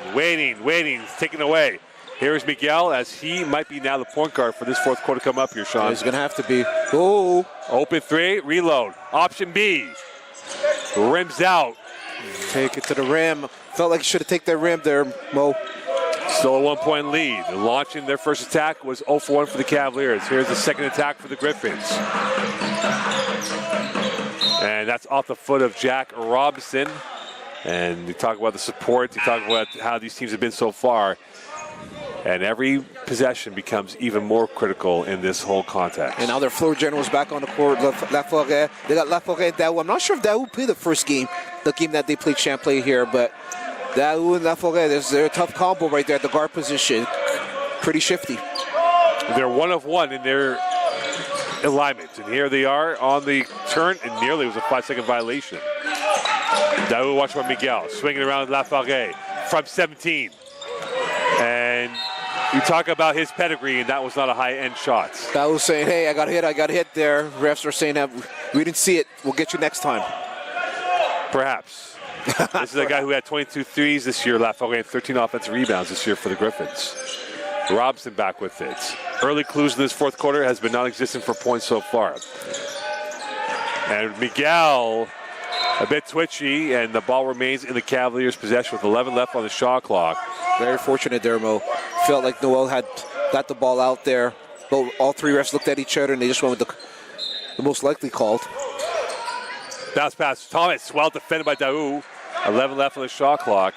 taken away. Here is Miguel, as he might be now the point guard for this fourth quarter come up here, Sean. Yeah, he's going to have to be. Oh. Open three, reload. Option B. Rims out. Take it to the rim. Felt like you should have taken that rim there, Mo. Still a 1 point lead. Launching their first attack was 0 for 1 for the Cavaliers. Here's the second attack for the Griffins. And that's off the foot of Jack Robinson. And you talk about the support, you talk about how these teams have been so far. And every possession becomes even more critical in this whole context. And now their floor generals back on the court. Laforêt. They got Laforêt and Daou. I'm not sure if Daou played the first game, the game that they played Champlain here, but Daou and Laforêt, they're a tough combo right there at the guard position. Pretty shifty. They're 1 of 1 in their alignment. And here they are on the turn, and nearly was a 5-second violation. Daou watched by Miguel, swinging around Laforêt from 17. And you talk about his pedigree, and that was not a high-end shot. Daou saying, hey, I got hit there. Refs are saying that we didn't see it. We'll get you next time. Perhaps. This is a guy who had 22 threes this year, Laforêt, and 13 offensive rebounds this year for the Griffins. Robson back with it. Early clues in this fourth quarter has been non-existent for points so far. And Miguel, a bit twitchy, and the ball remains in the Cavaliers' possession with 11 left on the shot clock. Very fortunate there, Mo. Felt like Noel had got the ball out there. But all three refs looked at each other, and they just went with the most likely called. Bounce pass. Thomas, well defended by Daou. 11 left on the shot clock.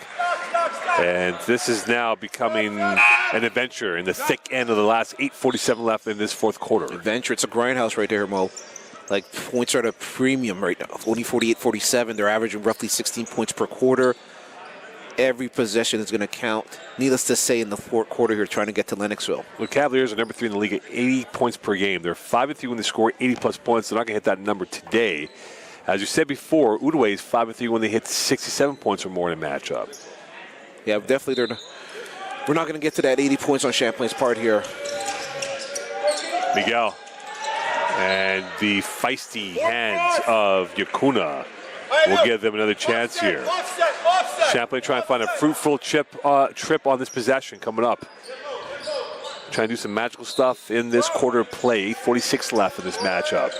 And this is now becoming an adventure in the thick end of the last 8:47 left in this fourth quarter. Adventure. It's a grindhouse right there, Mo. Like, points are at a premium right now. Only 48-47. They're averaging roughly 16 points per quarter. Every possession is going to count. Needless to say, in the fourth quarter here, trying to get to Lennoxville. The Cavaliers are number 3 in the league at 80 points per game. They're 5-3 when they score 80-plus points. They're not going to hit that number today. As you said before, Outaouais is 5-3 when they hit 67 points or more in a matchup. Yeah, definitely. We're not going to get to that 80 points on Champlain's part here. Miguel. And the feisty hands of Yakuna will give them another chance here. Champlain trying to find a fruitful trip on this possession coming up. Trying to do some magical stuff in this quarter of play. 46 left in this matchup.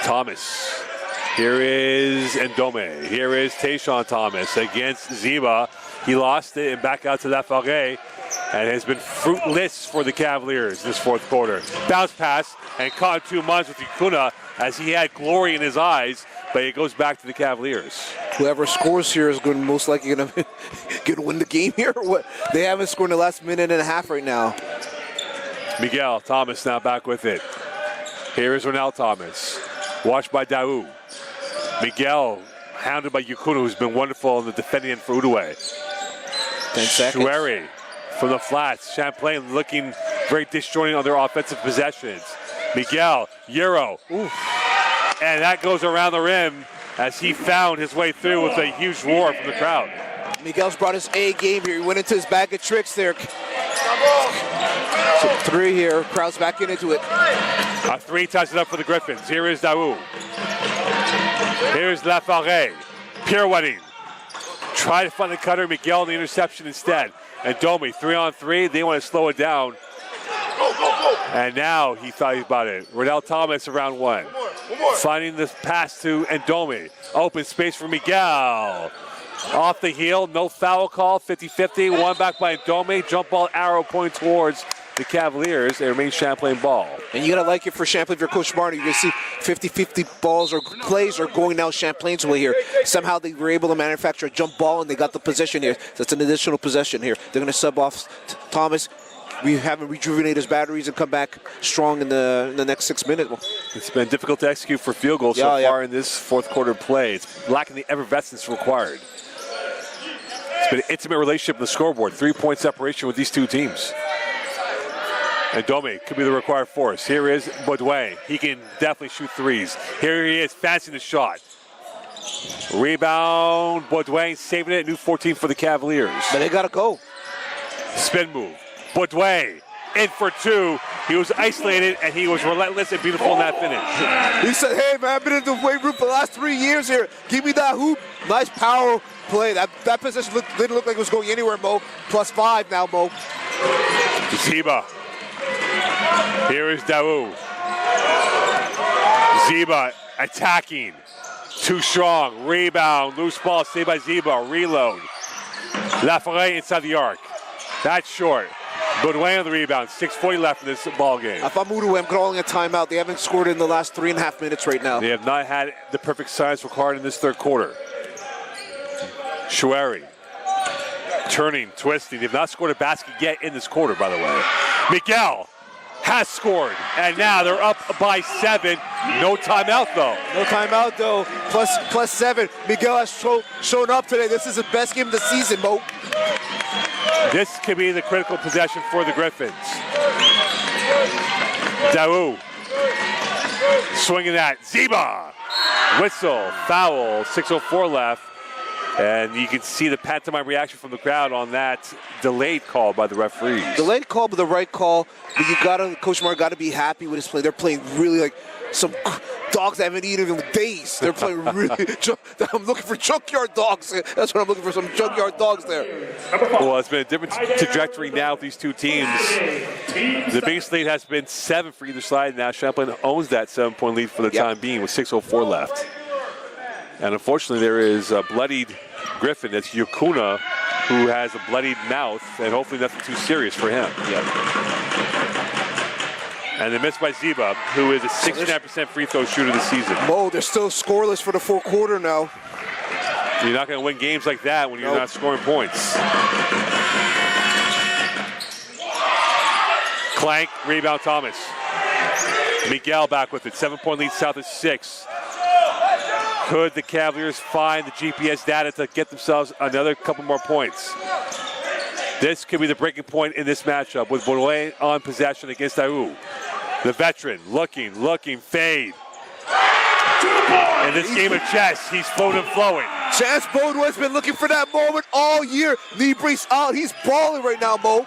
Thomas. Here is Ndome. Here is Tayshawn Thomas against Ziba. He lost it and back out to Laforêt. And has been fruitless for the Cavaliers this fourth quarter. Bounce pass and caught 2 months with Yakuna as he had glory in his eyes, but it goes back to the Cavaliers. Whoever scores here is going to most likely going to win the game here. What? They haven't scored in the last minute and a half right now. Miguel Thomas now back with it. Here is Ronald Thomas. Watched by Daou. Miguel hounded by Yakuna, who's been wonderful in the defending end for Outaouais. 10 seconds. Shueri from the flats. Champlain looking very disjointed on their offensive possessions. Miguel, Euro. Ooh. And that goes around the rim as he found his way through with a huge roar from the crowd. Miguel's brought his A game here. He went into his bag of tricks there. So 3 here. Crowd's back into it. A 3 ties it up for the Griffins. Here is Daou. Here's Laforêt. Pirouetting. Try to find the cutter. Miguel the interception instead. And Domi 3-on-3. They want to slow it down. And now he thought about it. Riddell Thomas around 1. Finding this pass to Ndomi. Open space for Miguel. Off the heel, no foul call, 50-50. One back by Ndomi. Jump ball arrow pointing towards the Cavaliers. They remain Champlain ball. And you got to like it for Champlain. If you're Coach Martin, you're going to see 50-50 balls or plays are going now Champlain's way here. Somehow they were able to manufacture a jump ball and they got the possession here. That's an additional possession here. They're going to sub off Thomas. We haven't rejuvenated his batteries and come back strong in the next 6 minutes. It's been difficult to execute for field goals so far in this fourth quarter play. It's lacking the effervescence required. It's been an intimate relationship in the scoreboard. 3-point separation with these two teams. And Domi could be the required force. Here is Baudouin. He can definitely shoot threes. Here he is, fancying the shot. Rebound, Baudouin saving it. New 14 for the Cavaliers. But they got to go. Spin move. Baudouin in for 2. He was isolated and he was relentless and beautiful in that finish. He said, hey man, I've been in the weight room for the last 3 years here. Give me that hoop. Nice power play. That position didn't look like it was going anywhere, Mo. +5 now, Mo. Ziba. Here is Daou. Ziba attacking. Too strong. Rebound. Loose ball saved by Ziba. Reload. Laforêt inside the arc. That's short. Baudouin on the rebound. 6:40 left in this ball game. If I'm Outaouais, I'm calling a timeout. They haven't scored in the last 3.5 minutes right now. They have not had the perfect size required in this third quarter. Chouari. Turning, twisting. They have not scored a basket yet in this quarter, by the way. Miguel has scored, and now they're up by 7. No timeout, though. No timeout, though. +7. Miguel has shown up today. This is the best game of the season, Mo. This could be the critical possession for the Griffins. Daou. Swinging that. Ziba. Whistle. Foul. 6:04 left. And you can see the pantomime reaction from the crowd on that delayed call by the referees. Delayed call, but the right call. But Coach Mark got to be happy with his play. They're playing really like some dogs that haven't eaten in days. They're playing really. I'm looking for junkyard dogs. That's what I'm looking for. Some junkyard dogs there. Well, it's been a different trajectory now with these two teams. The biggest lead has been 7 for either side. Now Champlain owns that 7-point lead for the time being with 6:04 left. And unfortunately, there is a bloodied Griffin. That's Yukuna, who has a bloodied mouth, and hopefully nothing too serious for him. And the miss by Ziba, who is a 69% free throw shooter this season. Mo, they're still scoreless for the fourth quarter now. You're not going to win games like that when you're not scoring points. Clank, rebound Thomas. Miguel back with it. 7-point lead south of 6. Could the Cavaliers find the GPS data to get themselves another couple more points? This could be the breaking point in this matchup with Baudouin on possession against Daou. The veteran looking, fade. In this game of chess, he's floating and flowing. Chance Baudouin's been looking for that moment all year. Knee brace out. He's balling right now, Mo.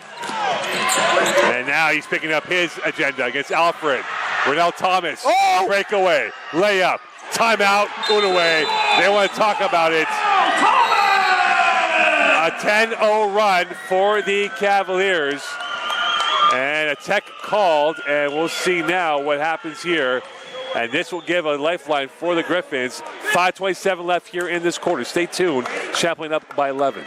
And now he's picking up his agenda against Alfred. Riddell Thomas, breakaway, layup. Timeout, Outaouais. They want to talk about it. A 10-0 run for the Cavaliers. And a tech called, and we'll see now what happens here. And this will give a lifeline for the Griffins. 5:27 left here in this quarter. Stay tuned. Champlain up by 11.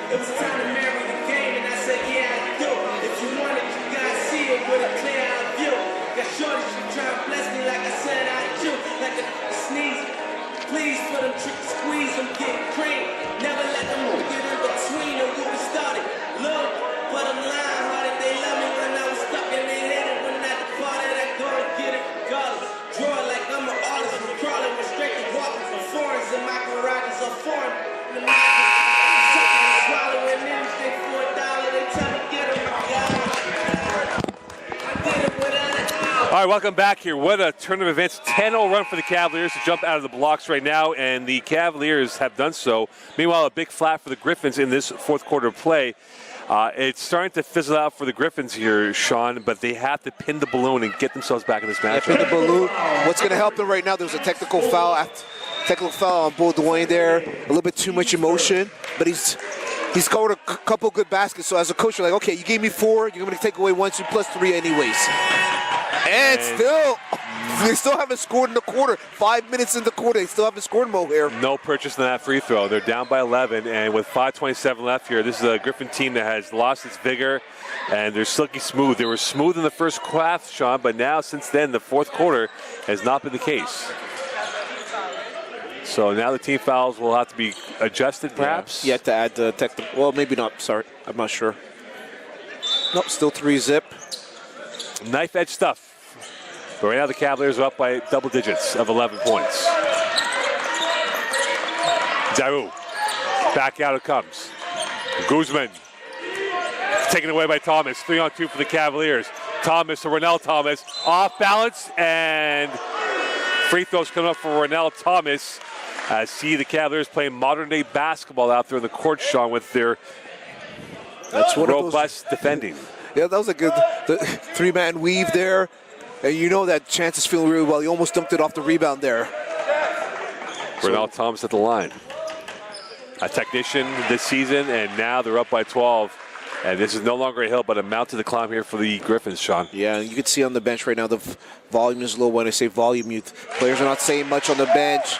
It was time to marry the game, and I said, yeah, I do. If you want it, you gotta see it with a clear eye view. Got shorty, she try to bless me like I said I do. Like a sneeze, All right, welcome back here. What a turn of events. 10-0 run for the Cavaliers to jump out of the blocks right now, and the Cavaliers have done so. Meanwhile, a big flat for the Griffins in this fourth quarter of play. It's starting to fizzle out for the Griffins here, Sean, but they have to pin the balloon and get themselves back in this match. Pin the balloon. What's going to help them right now, there's a technical foul on Baudouin there. A little bit too much emotion, but he's scored a couple good baskets. So as a coach, you're like, okay, you gave me 4, you're going to take away 1, 2, plus 3 anyways. And still, they still haven't scored in the quarter. 5 minutes in the quarter, they still haven't scored, Mo, here. No purchase in that free throw. They're down by 11, and with 5:27 left here, this is a Griffin team that has lost its vigor, and they're silky smooth. They were smooth in the first half, Sean, but now since then, the fourth quarter has not been the case. So now the team fouls will have to be adjusted, perhaps? You have to add the technical. Well, maybe not. Sorry, I'm not sure. Nope, still 3-zip. Knife edge stuff. But right now the Cavaliers are up by double digits of 11 points. Daru. Back out it comes. Guzman. Taken away by Thomas. 3-on-2 for the Cavaliers. Thomas to Ronell Thomas. Off balance, and free throws coming up for Ronell Thomas. See the Cavaliers playing modern-day basketball out there in the court, Sean, with their robust defending. Yeah, that was a good 3-man weave there. And you know that Chance is feeling really well. He almost dumped it off the rebound there. Ronell Thomas at the line. A technician this season, and now they're up by 12. And this is no longer a hill, but a mountain to climb here for the Griffins, Sean. Yeah, you can see on the bench right now the volume is low. When I say volume, players are not saying much on the bench.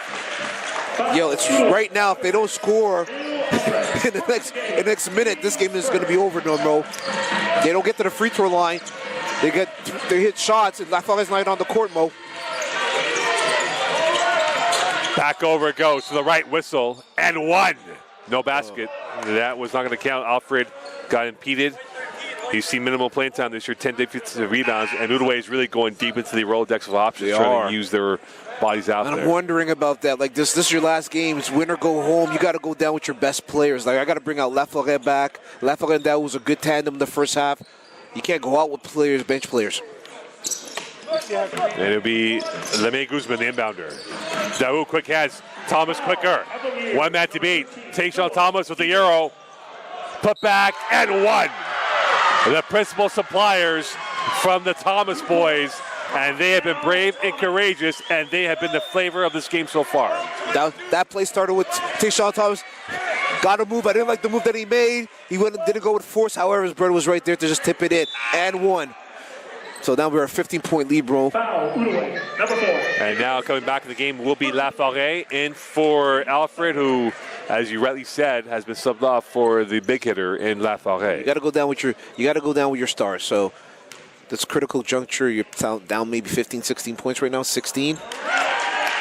Yo, it's right now, if they don't score in the next minute, this game is going to be over, no, bro. They don't get to the free throw line. They hit shots, and Lafarge's not on the court, Mo. Back over it goes to the right whistle, and 1. No basket. That was not going to count. Alfred got impeded. He's seen minimal playing time this year, 10 defensive rebounds, and Outaouais is really going deep into the Rolodex of options, trying to use their bodies out there. I'm wondering about that. Like, this is your last game. It's win or go home. You got to go down with your best players. Like, I got to bring out Lafarge back. Lafarge and that was a good tandem in the first half. You can't go out with players, bench players. And it'll be Lemay Guzman, the inbounder. Daou, quick hands. Thomas quicker. 1 man to beat. Tayshaun Thomas with the Euro. Put back and 1. The principal suppliers from the Thomas boys. And they have been brave and courageous, and they have been the flavor of this game so far. That play started with Tayshaun Thomas. Got a move. I didn't like the move that he made. He didn't go with force. However, his brother was right there to just tip it in. And 1. So now we're a 15-point lead, bro. Foul, Outaouais, number 4. And now coming back to the game will be Lafarge in for Alfred, who, as you rightly said, has been subbed off for the big hitter in Lafarge. You got to go down with your stars. So this critical juncture, you're down maybe 15, 16 points right now, 16.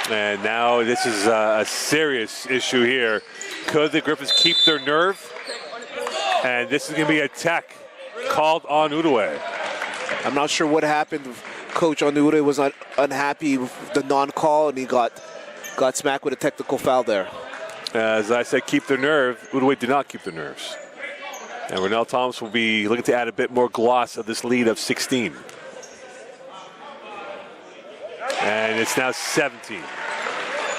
And now this is a serious issue here. Could the Griffins keep their nerve? And this is going to be a tech called on Outaouais. I'm not sure what happened. Coach on Outaouais was not unhappy with the non-call, and he got smacked with a technical foul there. As I said, keep their nerve. Outaouais did not keep their nerves. And Ronell Thomas will be looking to add a bit more gloss of this lead of 16. And it's now 17.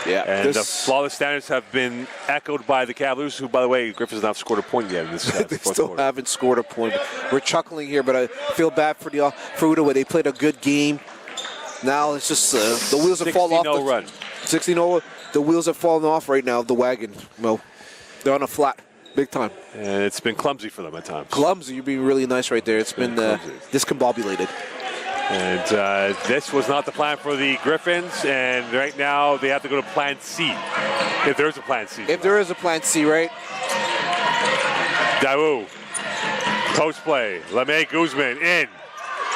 Yeah, and the flawless standards have been echoed by the Cavaliers, who, by the way, Griffins have not scored a point yet in this they still quarter. Haven't scored a point. We're chuckling here, but I feel bad for Outaouais. They played a good game. Now it's just the wheels have fallen off. 16-0 run. 16-0. The wheels have fallen off right now of the wagon. Well, they're on a flat, big time. And it's been clumsy for them at times. Clumsy, you're being really nice right there. It's been discombobulated. And this was not the plan for the Griffins, and right now they have to go to plan C, if there's a plan C. If there is a plan C, right? Daou, post play, Lemay Guzman in,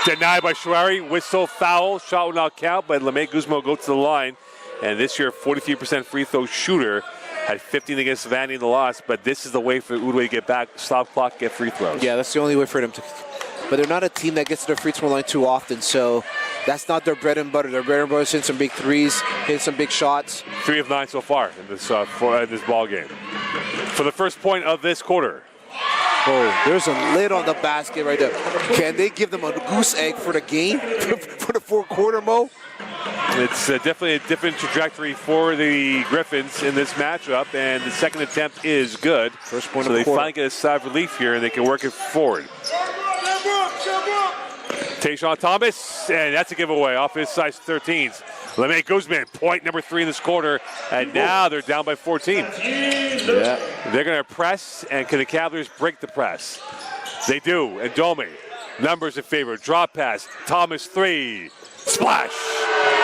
denied by Shuari, whistle, foul, shot will not count, but Lemay Guzman will go to the line, and this year 43% free throw shooter, had 15 against Vandy in the loss, but this is the way for Outaouais to get back, stop clock, get free throws. Yeah, that's the only way for them to. But they're not a team that gets to the free throw line too often, so that's not their bread and butter. Their bread and butter is hitting some big threes, hitting some big shots. 3 of 9 so far in this ball game. For the first point of this quarter, Oh, there's a lid on the basket right there. Can they give them a goose egg for the game for the fourth quarter, Mo? It's definitely a different trajectory for the Griffins in this matchup, and the second attempt is good. First point so of the they quarter. finally get a sigh of relief here, and they can work it forward. Tayshawn Thomas, and that's a giveaway off his size 13s. LeMay Guzman, point number 3 in this quarter, and now they're down by 14. Yeah. They're going to press, and can the Cavaliers break the press? They do, and Domi, numbers in favor, drop pass, Thomas 3, splash,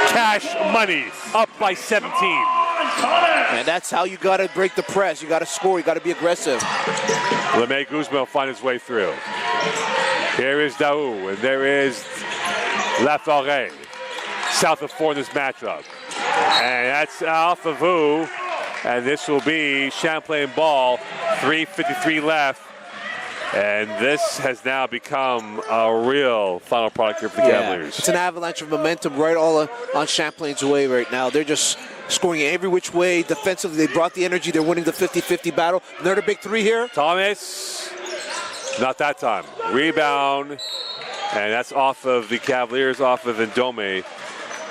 cash money, up by 17. And that's how you got to break the press. You got to score. You got to be aggressive. LeMay Guzman will find his way through. Here is Daou, and there is Laforêt, south of 4 in this matchup. And that's off of who? And this will be Champlain ball, 3:53 left. And this has now become a real final product here for the Cavaliers. It's an avalanche of momentum right all on Champlain's way right now. They're just scoring every which way. Defensively, they brought the energy. They're winning the 50-50 battle. Another big 3 here. Thomas, not that time. Rebound, and that's off of the Cavaliers, off of Ndome.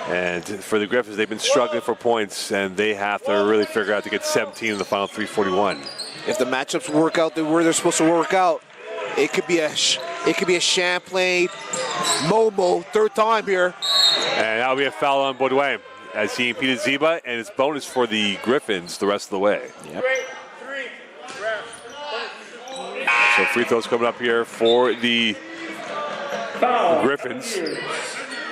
And for the Griffins, they've been struggling for points, and they have to really figure out to get 17 in the final 3:41. If the matchups work out where they're supposed to work out, it could be a Champlain Momo third time here. And that'll be a foul on Baudouin as he impeded Ziba, and it's bonus for the Griffins the rest of the way. Yep. So free throws coming up here for the Griffins.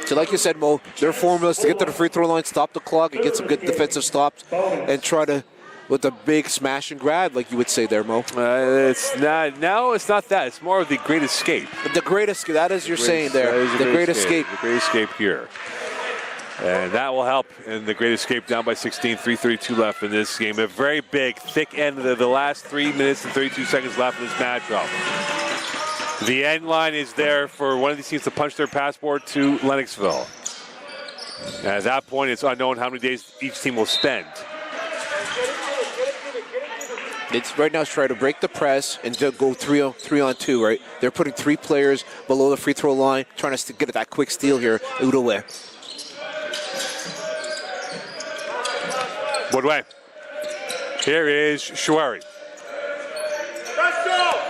So like you said, Mo, their formula is to get to the free throw line, stop the clock, and get some good defensive stops, and try to, with a big smash and grab, like you would say there, Mo. It's not. No, it's not that. It's more of the great escape. The great escape. That is you're saying there. That is The great escape. The great escape here. And that will help in the great escape down by 16, 3:32 left in this game. A very big, thick end of the last 3 minutes and 32 seconds left in this matchup. The end line is there for one of these teams to punch their passport to Lennoxville. And at that point, it's unknown how many days each team will spend. It's right now is trying to break the press and to go 3-on-2, right? They're putting 3 players below the free throw line, trying to get that quick steal here. Outaouais. Baudouin. Here is Chouari.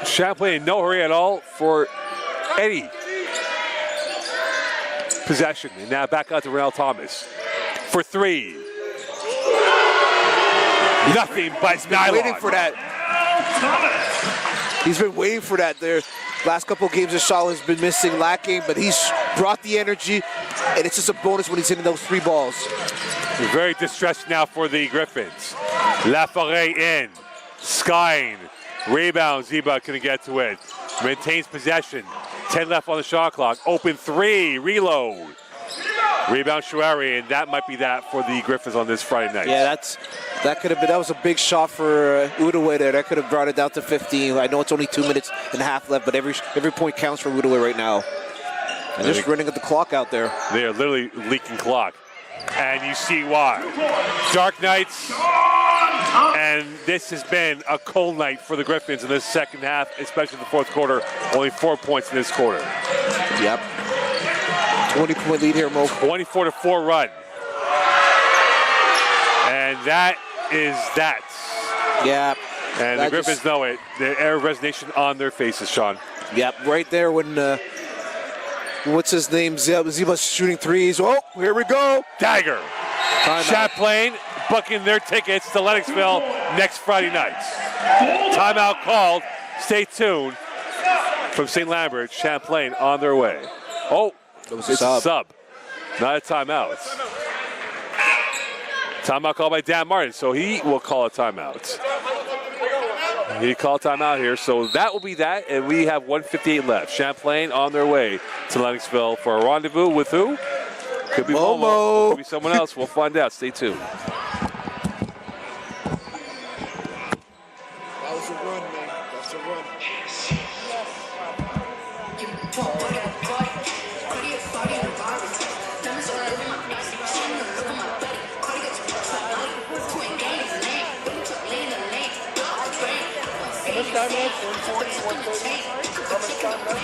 Champlain in no hurry at all for any possession. And now back out to Renell Thomas for 3. Nothing but nylon. Waiting for that. He's been waiting for that there. Last couple of games, the shot has been missing, lacking, but he's brought the energy, and it's just a bonus when he's hitting those 3 balls. Very distressed now for the Griffins. Laforêt in. Skying. Rebound. Ziba couldn't get to it. Maintains possession. 10 left on the shot clock. Open 3. Reload. Rebound Chouari, and that might be that for the Griffins on this Friday night. Yeah, that could have been. That was a big shot for Outaouais there. That could have brought it down to 15. I know it's only 2 minutes and a half left, but every point counts for Outaouais right now. And just running at the clock out there. They are literally leaking clock. And you see why. Dark nights, and this has been a cold night for the Griffins in this second half, especially the fourth quarter. Only 4 points in this quarter. Yep. 20-point lead here, Mo. 24-4 run. And that is that. Yeah. And the Griffins know it. The air of resignation on their faces, Sean. Yep, right there when, what's his name? Ziba's shooting 3s. Oh, here we go. Dagger. Champlain booking their tickets to Lennoxville next Friday night. Timeout called. Stay tuned. From St-Lambert, Champlain on their way. Oh, it's a sub. Not a timeout. Timeout called by Dan Martin, so he will call a timeout. He called timeout here, so that will be that, and we have 1:58 left. Champlain on their way to Lennoxville for a rendezvous with who? Could be Momo. Could be someone else. We'll find out. Stay tuned. That was a run, man. That's a run. time left? 140, 130? How much time left?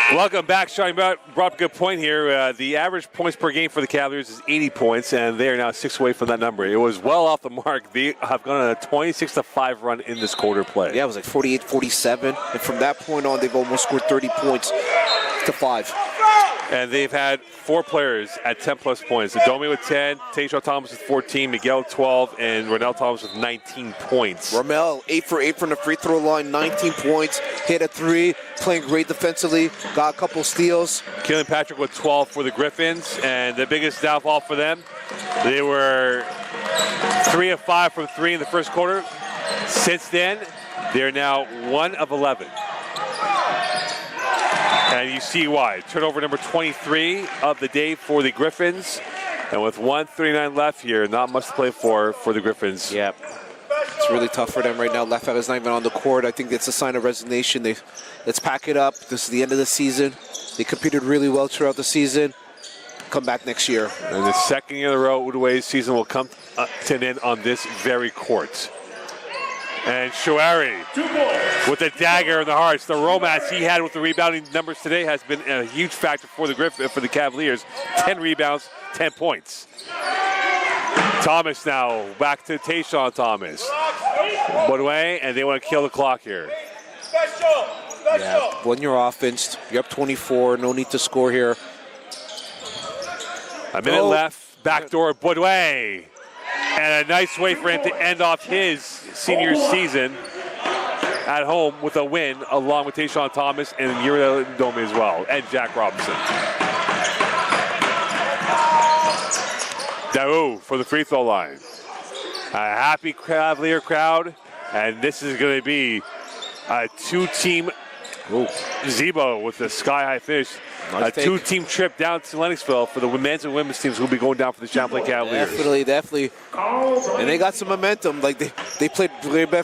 Welcome back. Sean brought up a good point here. The average points per game for the Cavaliers is 80 points, and they are now 6 away from that number. It was well off the mark. They have gone on a 26-5 run in this quarter play. Yeah, it was like 48-47, and from that point on, they've almost scored 30 points to 5. And they've had 4 players at 10-plus points. Adome with 10, Tayshaun Thomas with 14, Miguel 12, and Ronell Thomas with 19 points. Ramel, 8 for 8 from the free throw line, 19 points, hit a 3, playing great defensively, got a couple steals. Keelan Patrick with 12 for the Griffins, and the biggest downfall for them, they were 3 of 5 from 3 in the first quarter. Since then, they're now 1 of 11. And you see why. Turnover number 23 of the day for the Griffins. And with 1:39 left here, not much to play for the Griffins. Yeah, it's really tough for them right now. Left is not even on the court. I think it's a sign of resignation. Let's pack it up. This is the end of the season. They competed really well throughout the season. Come back next year. And the second year in a row, Outaouais' season will come to an end on this very court. And Shoari with the dagger in the hearts. The romance he had with the rebounding numbers today has been a huge factor for the Cavaliers. 10 rebounds, 10 points. Thomas now back to Tayshaun Thomas. Outaouais, and they want to kill the clock here. Yeah, when you're offense, you're up 24. No need to score here. A minute left. Backdoor Outaouais. And a nice way for him to end off his senior season at home with a win, along with Tayshaun Thomas and Yuri Adome as well, and Jack Robinson. Daou for the free throw line. A happy Cavalier crowd, and this is going to be a 2-team Zebo with the sky-high finish. Nice a 2-team trip down to Lennoxville for the men's and women's teams who will be going down for the Champlain Cavaliers. Definitely. And they got some momentum. Like they played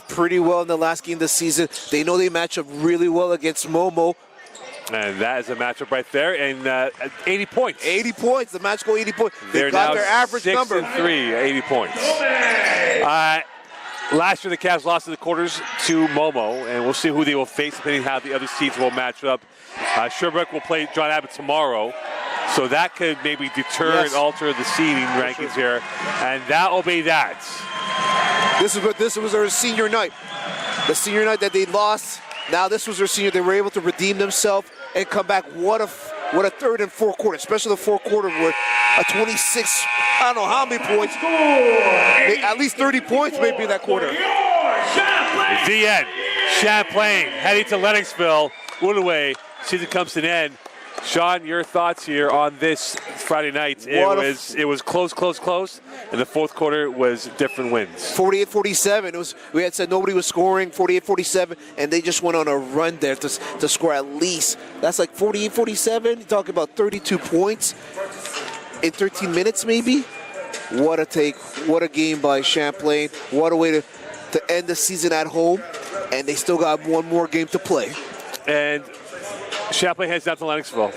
pretty well in the last game this season. They know they match up really well against Momo. And that is a matchup right there. And 80 points. 80 points. The match go 80 points. They're got now their average 6 number. and 3, 80 points. Last year, the Cavs lost in the quarters to Momo, and we'll see who they will face depending on how the other seeds will match up. Sherbrooke will play John Abbott tomorrow, so that could maybe deter and alter the seeding rankings here, and that will be that. This was their senior night. The senior night that they lost. Now this was their senior. They were able to redeem themselves and come back. What a third and fourth quarter, especially the fourth quarter with a 26. I don't know how many points. At least 30 points maybe in that quarter. The end. Champlain heading to Lennoxville. Outaouais, season comes to an end. Sean, your thoughts here on this Friday night? It was close, and the fourth quarter was different wins. 48-47. We had said nobody was scoring. 48-47, and they just went on a run there to score at least. That's like 48-47. You're talking about 32 points in 13 minutes, maybe. What a take! What a game by Champlain! What a way to end the season at home, and they still got one more game to play. And Champlain heads down to Lennoxville.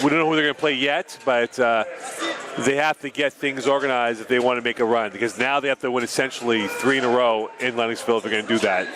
We don't know who they're going to play yet, but they have to get things organized if they want to make a run, because now they have to win essentially 3 in a row in Lennoxville if they're going to do that.